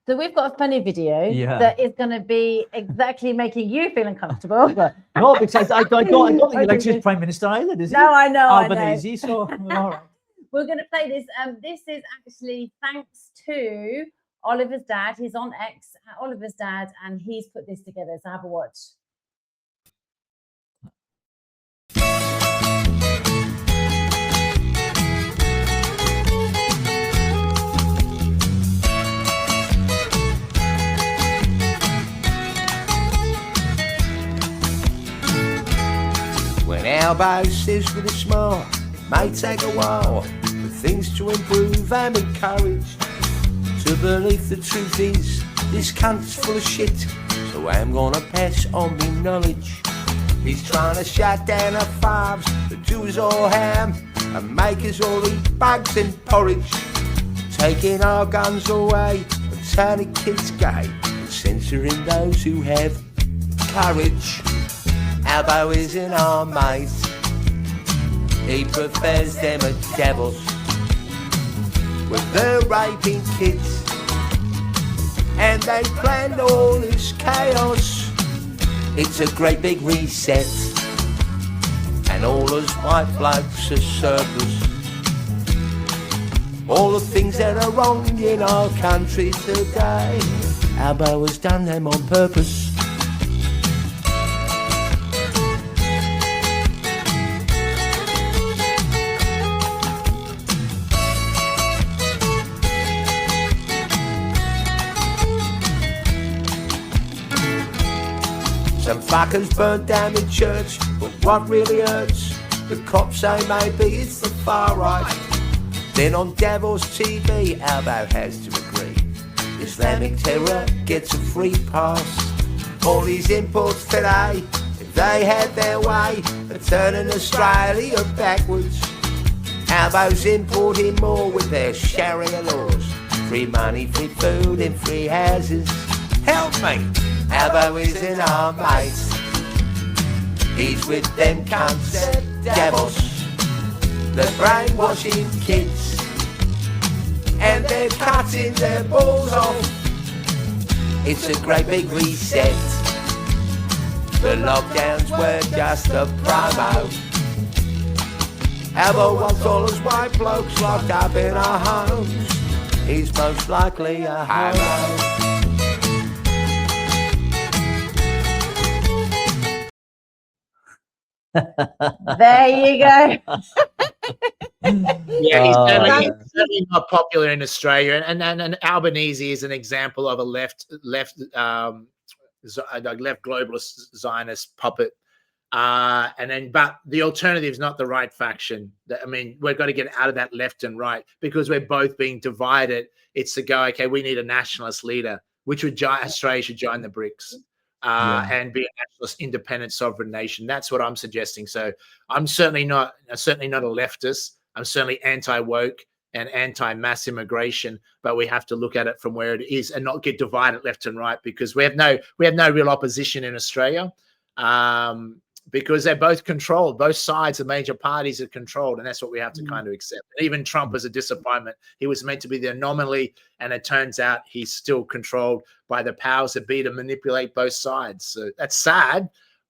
[SPEAKER 2] So we've got a funny video
[SPEAKER 1] Yeah.
[SPEAKER 2] that is going to be exactly making you feel uncomfortable.
[SPEAKER 1] No, because I don't think he likes his Prime Minister either, does he?
[SPEAKER 2] No, I know.
[SPEAKER 1] Albanese, so all right.
[SPEAKER 2] We're going to play this. This is actually thanks to Oliver's dad. He's on X, Oliver's dad, and he's put this together. So have a watch.
[SPEAKER 7] When Albo says with a smile, it may take a while for things to improve. I'm encouraged to believe the truth is this cunt's full of shit, so I'm gonna pass on me knowledge. He's trying to shut down our farms, but do us all harm and make us all eat bugs and porridge, taking our guns away and turning kids gay and censoring those who have courage. Albo isn't our mate, he prefers them as devils with their raping kids, and they planned all this chaos. It's a great big reset, and all us white blokes are surplus. All the things that are wrong in our country today, Albo has done them on purpose. Some fuckers burnt down the church, but what really hurts, the cops say maybe it's the far right. Then on Devil's TV, Albo has to agree, Islamic terror gets a free pass. All these imports today, if they had their way, are turning Australia backwards. Albo's importing more with their Sharia laws, free money, free food and free houses. Help me! Albo isn't our mate, he's with them cunts, devils, they're brainwashing kids, and they're cutting their balls off. It's a great big reset, the lockdowns were just a promo. Albo wants all his white blokes locked up in our homes, he's most likely a homo.
[SPEAKER 2] There you go.
[SPEAKER 4] Yeah, he's certainly not popular in Australia, and Albanese is an example of a left globalist Zionist puppet. But the alternative is not the right faction. I mean, we've got to get out of that left and right because we're both being divided. It's to go, okay, we need a nationalist leader, which would Australia should join the BRICS. And be a nationalist, independent, sovereign nation. That's what I'm suggesting. So I'm certainly not a leftist. I'm certainly anti-woke and anti-mass immigration. But we have to look at it from where it is and not get divided left and right because we have no real opposition in Australia because they're both controlled. Both sides, the major parties are controlled, and that's what we have to kind of accept. And even Trump was a disappointment. He was meant to be the anomaly, and it turns out he's still controlled by the powers that be to manipulate both sides. So that's sad.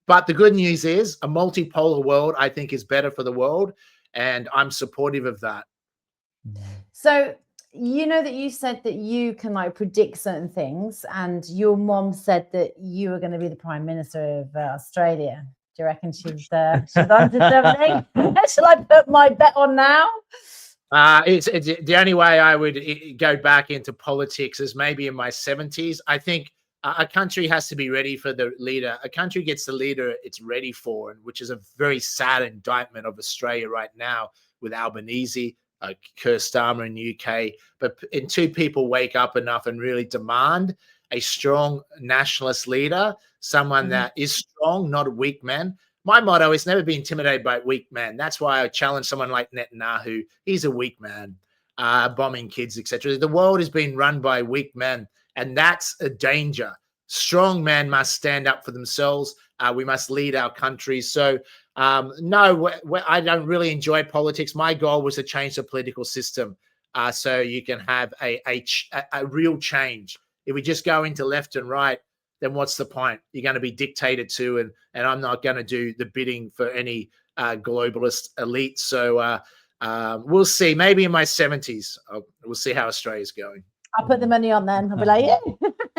[SPEAKER 4] But the good news is a multipolar world, I think, is better for the world, and I'm supportive of that.
[SPEAKER 2] So, you know that you said that you can like predict certain things, and your mom said that you were going to be the Prime Minister of Australia. Do you reckon she's on to something? Shall I put my bet on now?
[SPEAKER 4] It's the only way I would go back into politics is maybe in my 70s. I think a country has to be ready for the leader. A country gets the leader it's ready for, which is a very sad indictment of Australia right now with Albanese, Keir Starmer in the UK. But until people wake up enough and really demand a strong nationalist leader, someone that is strong, not a weak man. My motto is never be intimidated by weak men. That's why I challenge someone like Netanyahu. He's a weak man, bombing kids, etc. The world is being run by weak men, and that's a danger. Strong men must stand up for themselves. We must lead our countries. So, no, I don't really enjoy politics. My goal was to change the political system so you can have a real change. If we just go into left and right, then what's the point? You're going to be dictated to, and I'm not going to do the bidding for any globalist elite. So we'll see. Maybe in my 70s, we'll see how Australia's going.
[SPEAKER 2] I'll put the money on then. I'll be like, yeah.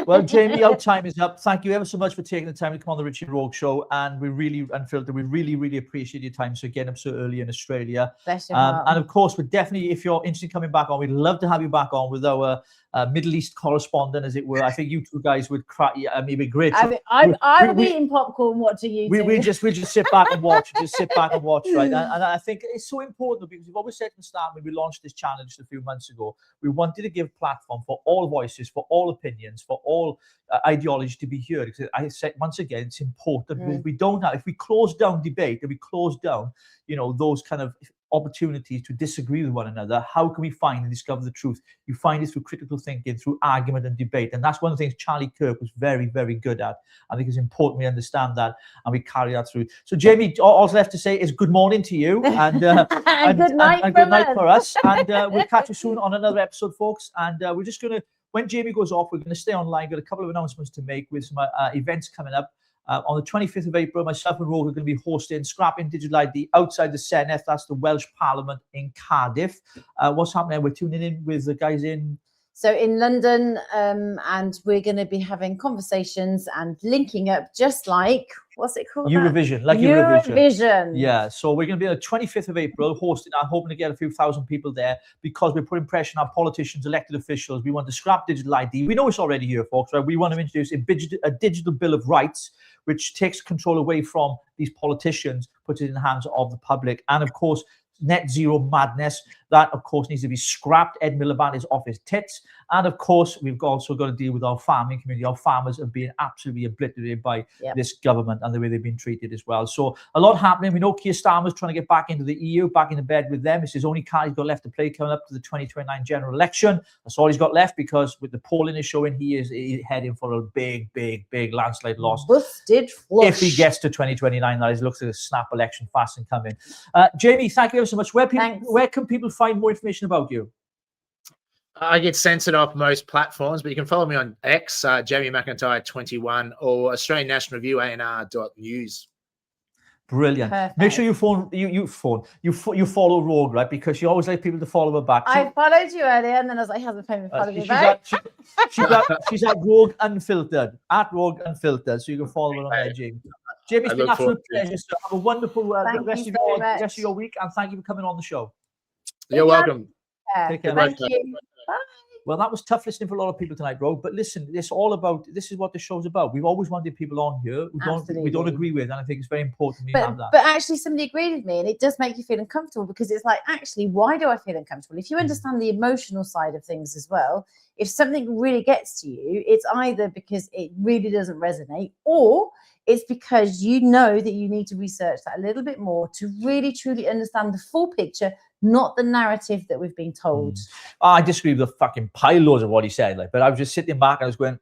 [SPEAKER 1] Well, Jamie, our time is up. Thank you ever so much for taking the time to come on the Richie Rogue Show. And we really, Unfiltered, we really, really appreciate your time. So getting up so early in Australia.
[SPEAKER 2] Bless your heart.
[SPEAKER 1] And of course, we're definitely, if you're interested in coming back on, we'd love to have you back on with our Middle East correspondent, as it were. I think you two guys would crack. It'd be great.
[SPEAKER 2] I'm eating popcorn watching you.
[SPEAKER 1] We just sit back and watch. Just sit back and watch, right? And I think it's so important because we've always said from the start when we launched this challenge a few months ago, we wanted to give platform for all voices, for all opinions, for all ideology to be heard. Because I said once again, it's important. If we close down debate, if we close down, those kind of opportunities to disagree with one another, how can we find and discover the truth? You find it through critical thinking, through argument and debate. And that's one of the things Charlie Kirk was very, very good at. I think it's important we understand that and we carry that through. So, Jamie, all left to say is good morning to you and,
[SPEAKER 2] good night
[SPEAKER 1] for us. And we'll catch you soon on another episode, folks. And we're just going to, when Jamie goes off, we're going to stay online. Got a couple of announcements to make with some events coming up. On the 25th of April, myself and Rogue are going to be hosting Scrapping Digital ID outside the Senedd. That's the Welsh Parliament in Cardiff. What's happening? We're tuning in with the guys in...
[SPEAKER 2] So in London, and we're going to be having conversations and linking up just like, what's it called?
[SPEAKER 1] Eurovision.
[SPEAKER 2] Eurovision.
[SPEAKER 1] Yeah, so we're going to be on the 25th of April hosting. I'm hoping to get a few thousand people there because we're putting pressure on our politicians, elected officials. We want to scrap digital ID. We know it's already here, folks, right? We want to introduce a digital bill of rights, which takes control away from these politicians, puts it in the hands of the public. And of course, net zero madness, that of course needs to be scrapped. Ed Miliband is off his tits. And of course, we've also got to deal with our farming community. Our farmers are being absolutely obliterated by this government and the way they've been treated as well. So a lot happening. We know Keir Starmer's trying to get back into the EU, back into bed with them. It's his only card he's got left to play coming up to the 2029 general election. That's all he's got left because with the polling is showing he's heading for a big, big, big landslide loss.
[SPEAKER 2] Busted flush.
[SPEAKER 1] If he gets to 2029, that is, looks like a snap election fast and coming. Jamie, thank you ever so much. Where can people find more information about you?
[SPEAKER 4] I get censored off most platforms, but you can follow me on X, Jamie McINTYRE 21, or Australian National Review, ANR.news.
[SPEAKER 1] Brilliant.
[SPEAKER 2] Perfect.
[SPEAKER 1] Make sure you follow Rogue, right? Because you always like people to follow her back.
[SPEAKER 2] I followed you earlier, and then I was like, hasn't followed me back.
[SPEAKER 1] She's at Rogue Unfiltered, so you can follow her on there, Jamie. Jamie, it's been an absolute pleasure. So have a wonderful rest of your week, and thank you for coming on the show.
[SPEAKER 4] You're welcome.
[SPEAKER 1] Take care.
[SPEAKER 2] Thank you. Bye.
[SPEAKER 1] Well, that was tough listening for a lot of people tonight, Rogue. But listen, this is what the show's about. We've always wanted people on here who we don't agree with, and I think it's very important we have that.
[SPEAKER 2] But actually, somebody agreed with me, and it does make you feel uncomfortable because it's like, actually, why do I feel uncomfortable? If you understand the emotional side of things as well, if something really gets to you, it's either because it really doesn't resonate, or it's because you know that you need to research that a little bit more to really truly understand the full picture, not the narrative that we've been told.
[SPEAKER 1] I disagree with the fucking pile loads of what he said, but I was just sitting back and I was going,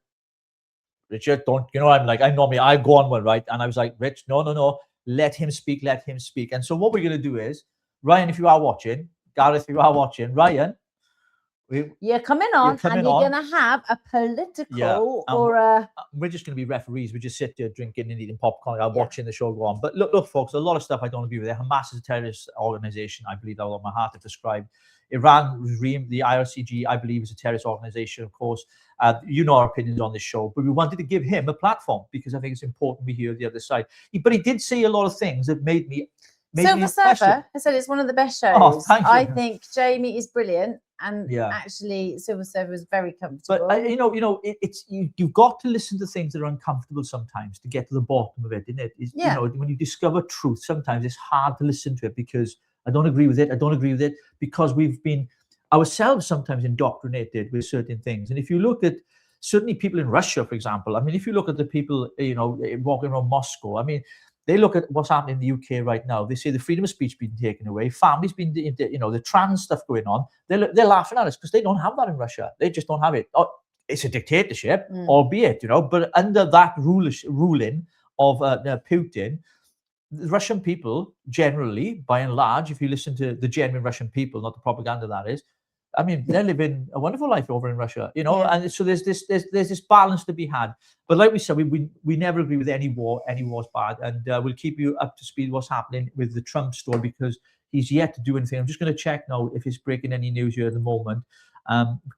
[SPEAKER 1] Richard, don't, I'm like, I know me, I go on one, right? And I was like, Rich, no, Let him speak. Let him speak. And so what we're going to do is, Ryan, if you are watching, Gareth, if you are watching, Ryan,
[SPEAKER 2] you're coming on,
[SPEAKER 1] coming
[SPEAKER 2] and you're
[SPEAKER 1] on.
[SPEAKER 2] going to have a political or a.
[SPEAKER 1] We're just going to be referees. We just sit there drinking and eating popcorn, watching the show go on. But look, folks, a lot of stuff I don't agree with. Hamas is a terrorist organization. I believe that with all my heart to describe. Iran regime, the IRCG, I believe, is a terrorist organization, of course. You know our opinions on this show, but we wanted to give him a platform because I think it's important we hear the other side. But he did say a lot of things that made me.
[SPEAKER 2] Silver Surfer, I said it's one of the best shows.
[SPEAKER 1] Oh, thank you.
[SPEAKER 2] I think Jamie is brilliant, and
[SPEAKER 1] Yeah.
[SPEAKER 2] actually Silver Surfer is very comfortable.
[SPEAKER 1] But you've got to listen to things that are uncomfortable sometimes to get to the bottom of it, isn't it? You know, when you discover truth, sometimes it's hard to listen to it because I don't agree with it. I don't agree with it because we've been ourselves sometimes indoctrinated with certain things. And if you look at certainly people in Russia, for example, I mean, if you look at the people, you know, walking around Moscow, I mean, they look at what's happening in the UK right now. They say the freedom of speech being taken away, families being, you know, the trans stuff going on. They're laughing at us because they don't have that in Russia. They just don't have it. Oh, it's a dictatorship, albeit, you know, but under that ruling of Putin, the Russian people generally, by and large, if you listen to the genuine Russian people, not the propaganda that is, I mean, they're living a wonderful life over in Russia, you know, and so there's this balance to be had. But like we said, we never agree with any war. Any war's bad, and we'll keep you up to speed what's happening with the Trump story because he's yet to do anything. I'm just going to check now if he's breaking any news here at the moment.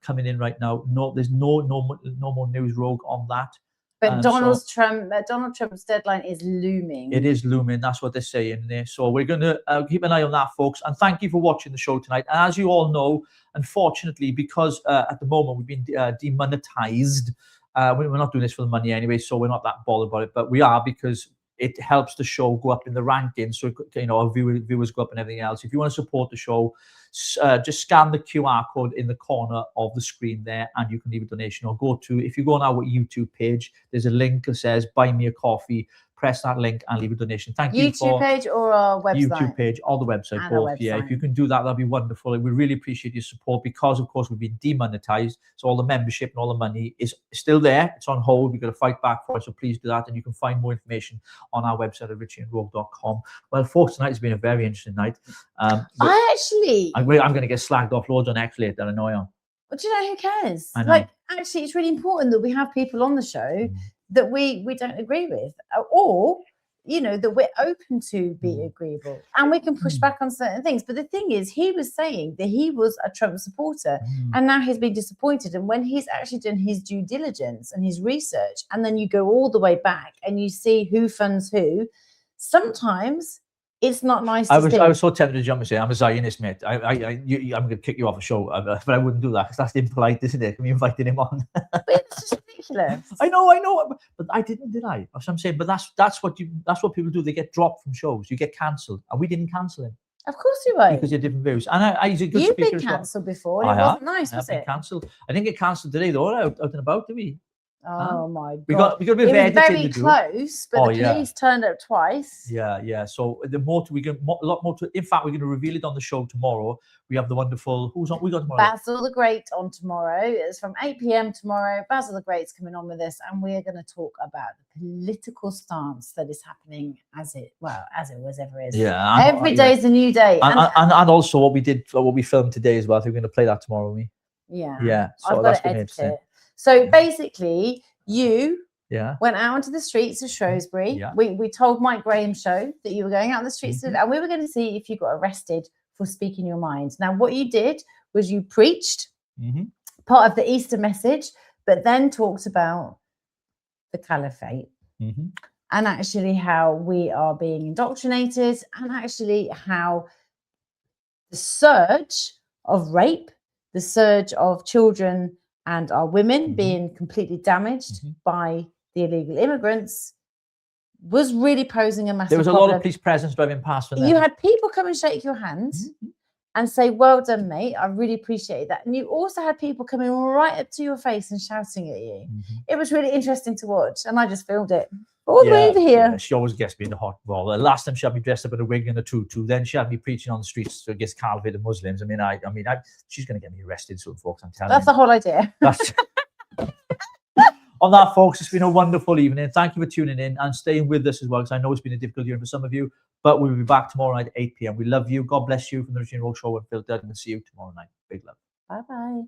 [SPEAKER 1] Coming in right now, no, there's no more news, Rogue, on that.
[SPEAKER 2] But Donald Trump's deadline is looming.
[SPEAKER 1] It is looming. That's what they're saying there. So we're going to keep an eye on that, folks. And thank you for watching the show tonight. And as you all know, unfortunately, because at the moment we've been demonetized, we're not doing this for the money anyway, so we're not that bothered about it. But we are because it helps the show go up in the rankings. So, you know, our viewers go up and everything else. If you want to support the show, just scan the QR code in the corner of the screen there and you can leave a donation or if you go on our YouTube page, there's a link that says buy me a coffee. Press that link and leave a donation. Thank you.
[SPEAKER 2] YouTube page or our website?
[SPEAKER 1] YouTube page or the website,
[SPEAKER 2] and
[SPEAKER 1] both. Yeah, if you can do that, that'd be wonderful. We really appreciate your support because, of course, we've been demonetized. So all the membership and all the money is still there. It's on hold. We've got to fight back for it. So please do that. And you can find more information on our website at richieandrogue.com. Well, folks, tonight has been a very interesting night.
[SPEAKER 2] I'm going
[SPEAKER 1] to get slagged off loads on X later. I know I am.
[SPEAKER 2] But do you know, who cares?
[SPEAKER 1] I know.
[SPEAKER 2] Like, actually, it's really important that we have people on the show that we don't agree with, or you know, that we're open to be agreeable and we can push back on certain things. But the thing is, he was saying that he was a Trump supporter and now he's been disappointed. And when he's actually done his due diligence and his research, and then you go all the way back and you see who funds who, sometimes it's not nice to see.
[SPEAKER 1] I was so tempted to jump and say, I'm a Zionist, mate. I'm going to kick you off a show. But I wouldn't do that because that's impolite, isn't it? We invited him on.
[SPEAKER 2] But it's just ridiculous.
[SPEAKER 1] I know. But I didn't, did I? That's what I'm saying. But that's what people do. They get dropped from shows. You get cancelled. And we didn't cancel him.
[SPEAKER 2] Of course you won't.
[SPEAKER 1] Because you're different views. And he's a good
[SPEAKER 2] You've
[SPEAKER 1] speaker.
[SPEAKER 2] You've been cancelled before.
[SPEAKER 1] And
[SPEAKER 2] it wasn't nice, was it?
[SPEAKER 1] Cancelled. I didn't get cancelled today, though. Out and about, did we?
[SPEAKER 2] Oh my God!
[SPEAKER 1] We got a bit of
[SPEAKER 2] it was
[SPEAKER 1] editing
[SPEAKER 2] very
[SPEAKER 1] to
[SPEAKER 2] close, but the police turned up twice.
[SPEAKER 1] Yeah. So the more we get a lot more to. In fact, we're going to reveal it on the show tomorrow. We have the wonderful who's on. We got tomorrow.
[SPEAKER 2] Basil the Great on tomorrow. It's from 8 p.m. tomorrow. Basil the Great's coming on with us, and we are going to talk about the political stance that is happening as it was ever is.
[SPEAKER 1] Yeah.
[SPEAKER 2] Every day is a new day,
[SPEAKER 1] and also what we filmed today as well. So we're going to play that tomorrow, we.
[SPEAKER 2] Yeah.
[SPEAKER 1] So
[SPEAKER 2] I've
[SPEAKER 1] that's
[SPEAKER 2] got to
[SPEAKER 1] going to be
[SPEAKER 2] edit
[SPEAKER 1] interesting.
[SPEAKER 2] it. So basically, you went out into the streets of Shrewsbury.
[SPEAKER 1] Yeah.
[SPEAKER 2] We told Mike Graham's show that you were going out in the streets and we were going to see if you got arrested for speaking your mind. Now, what you did was you preached part of the Easter message, but then talked about the caliphate and actually how we are being indoctrinated and actually how the surge of rape, the surge of children and our women being completely damaged by the illegal immigrants was really posing a massive
[SPEAKER 1] There was a
[SPEAKER 2] problem.
[SPEAKER 1] lot of police presence driving past.
[SPEAKER 2] You had people come and shake your hands and say, well done, mate. I really appreciate that. And you also had people coming right up to your face and shouting at you. It was really interesting to watch. And I just filmed it all the way over here.
[SPEAKER 1] Yeah, she always gets me in the hot ball. The last time she had me dressed up in a wig and a tutu. Then she had me preaching on the streets against Calvin and Muslims. I mean, she's going to get me arrested soon, folks. I'm telling you.
[SPEAKER 2] That's the whole idea.
[SPEAKER 1] On that, folks, it's been a wonderful evening. Thank you for tuning in and staying with us as well, because I know it's been a difficult year for some of you, but we'll be back tomorrow night at 8 p.m. We love you. God bless you from the Richie and Rogue Show and Phil Dudley, and see you tomorrow night. Big love.
[SPEAKER 2] Bye-bye.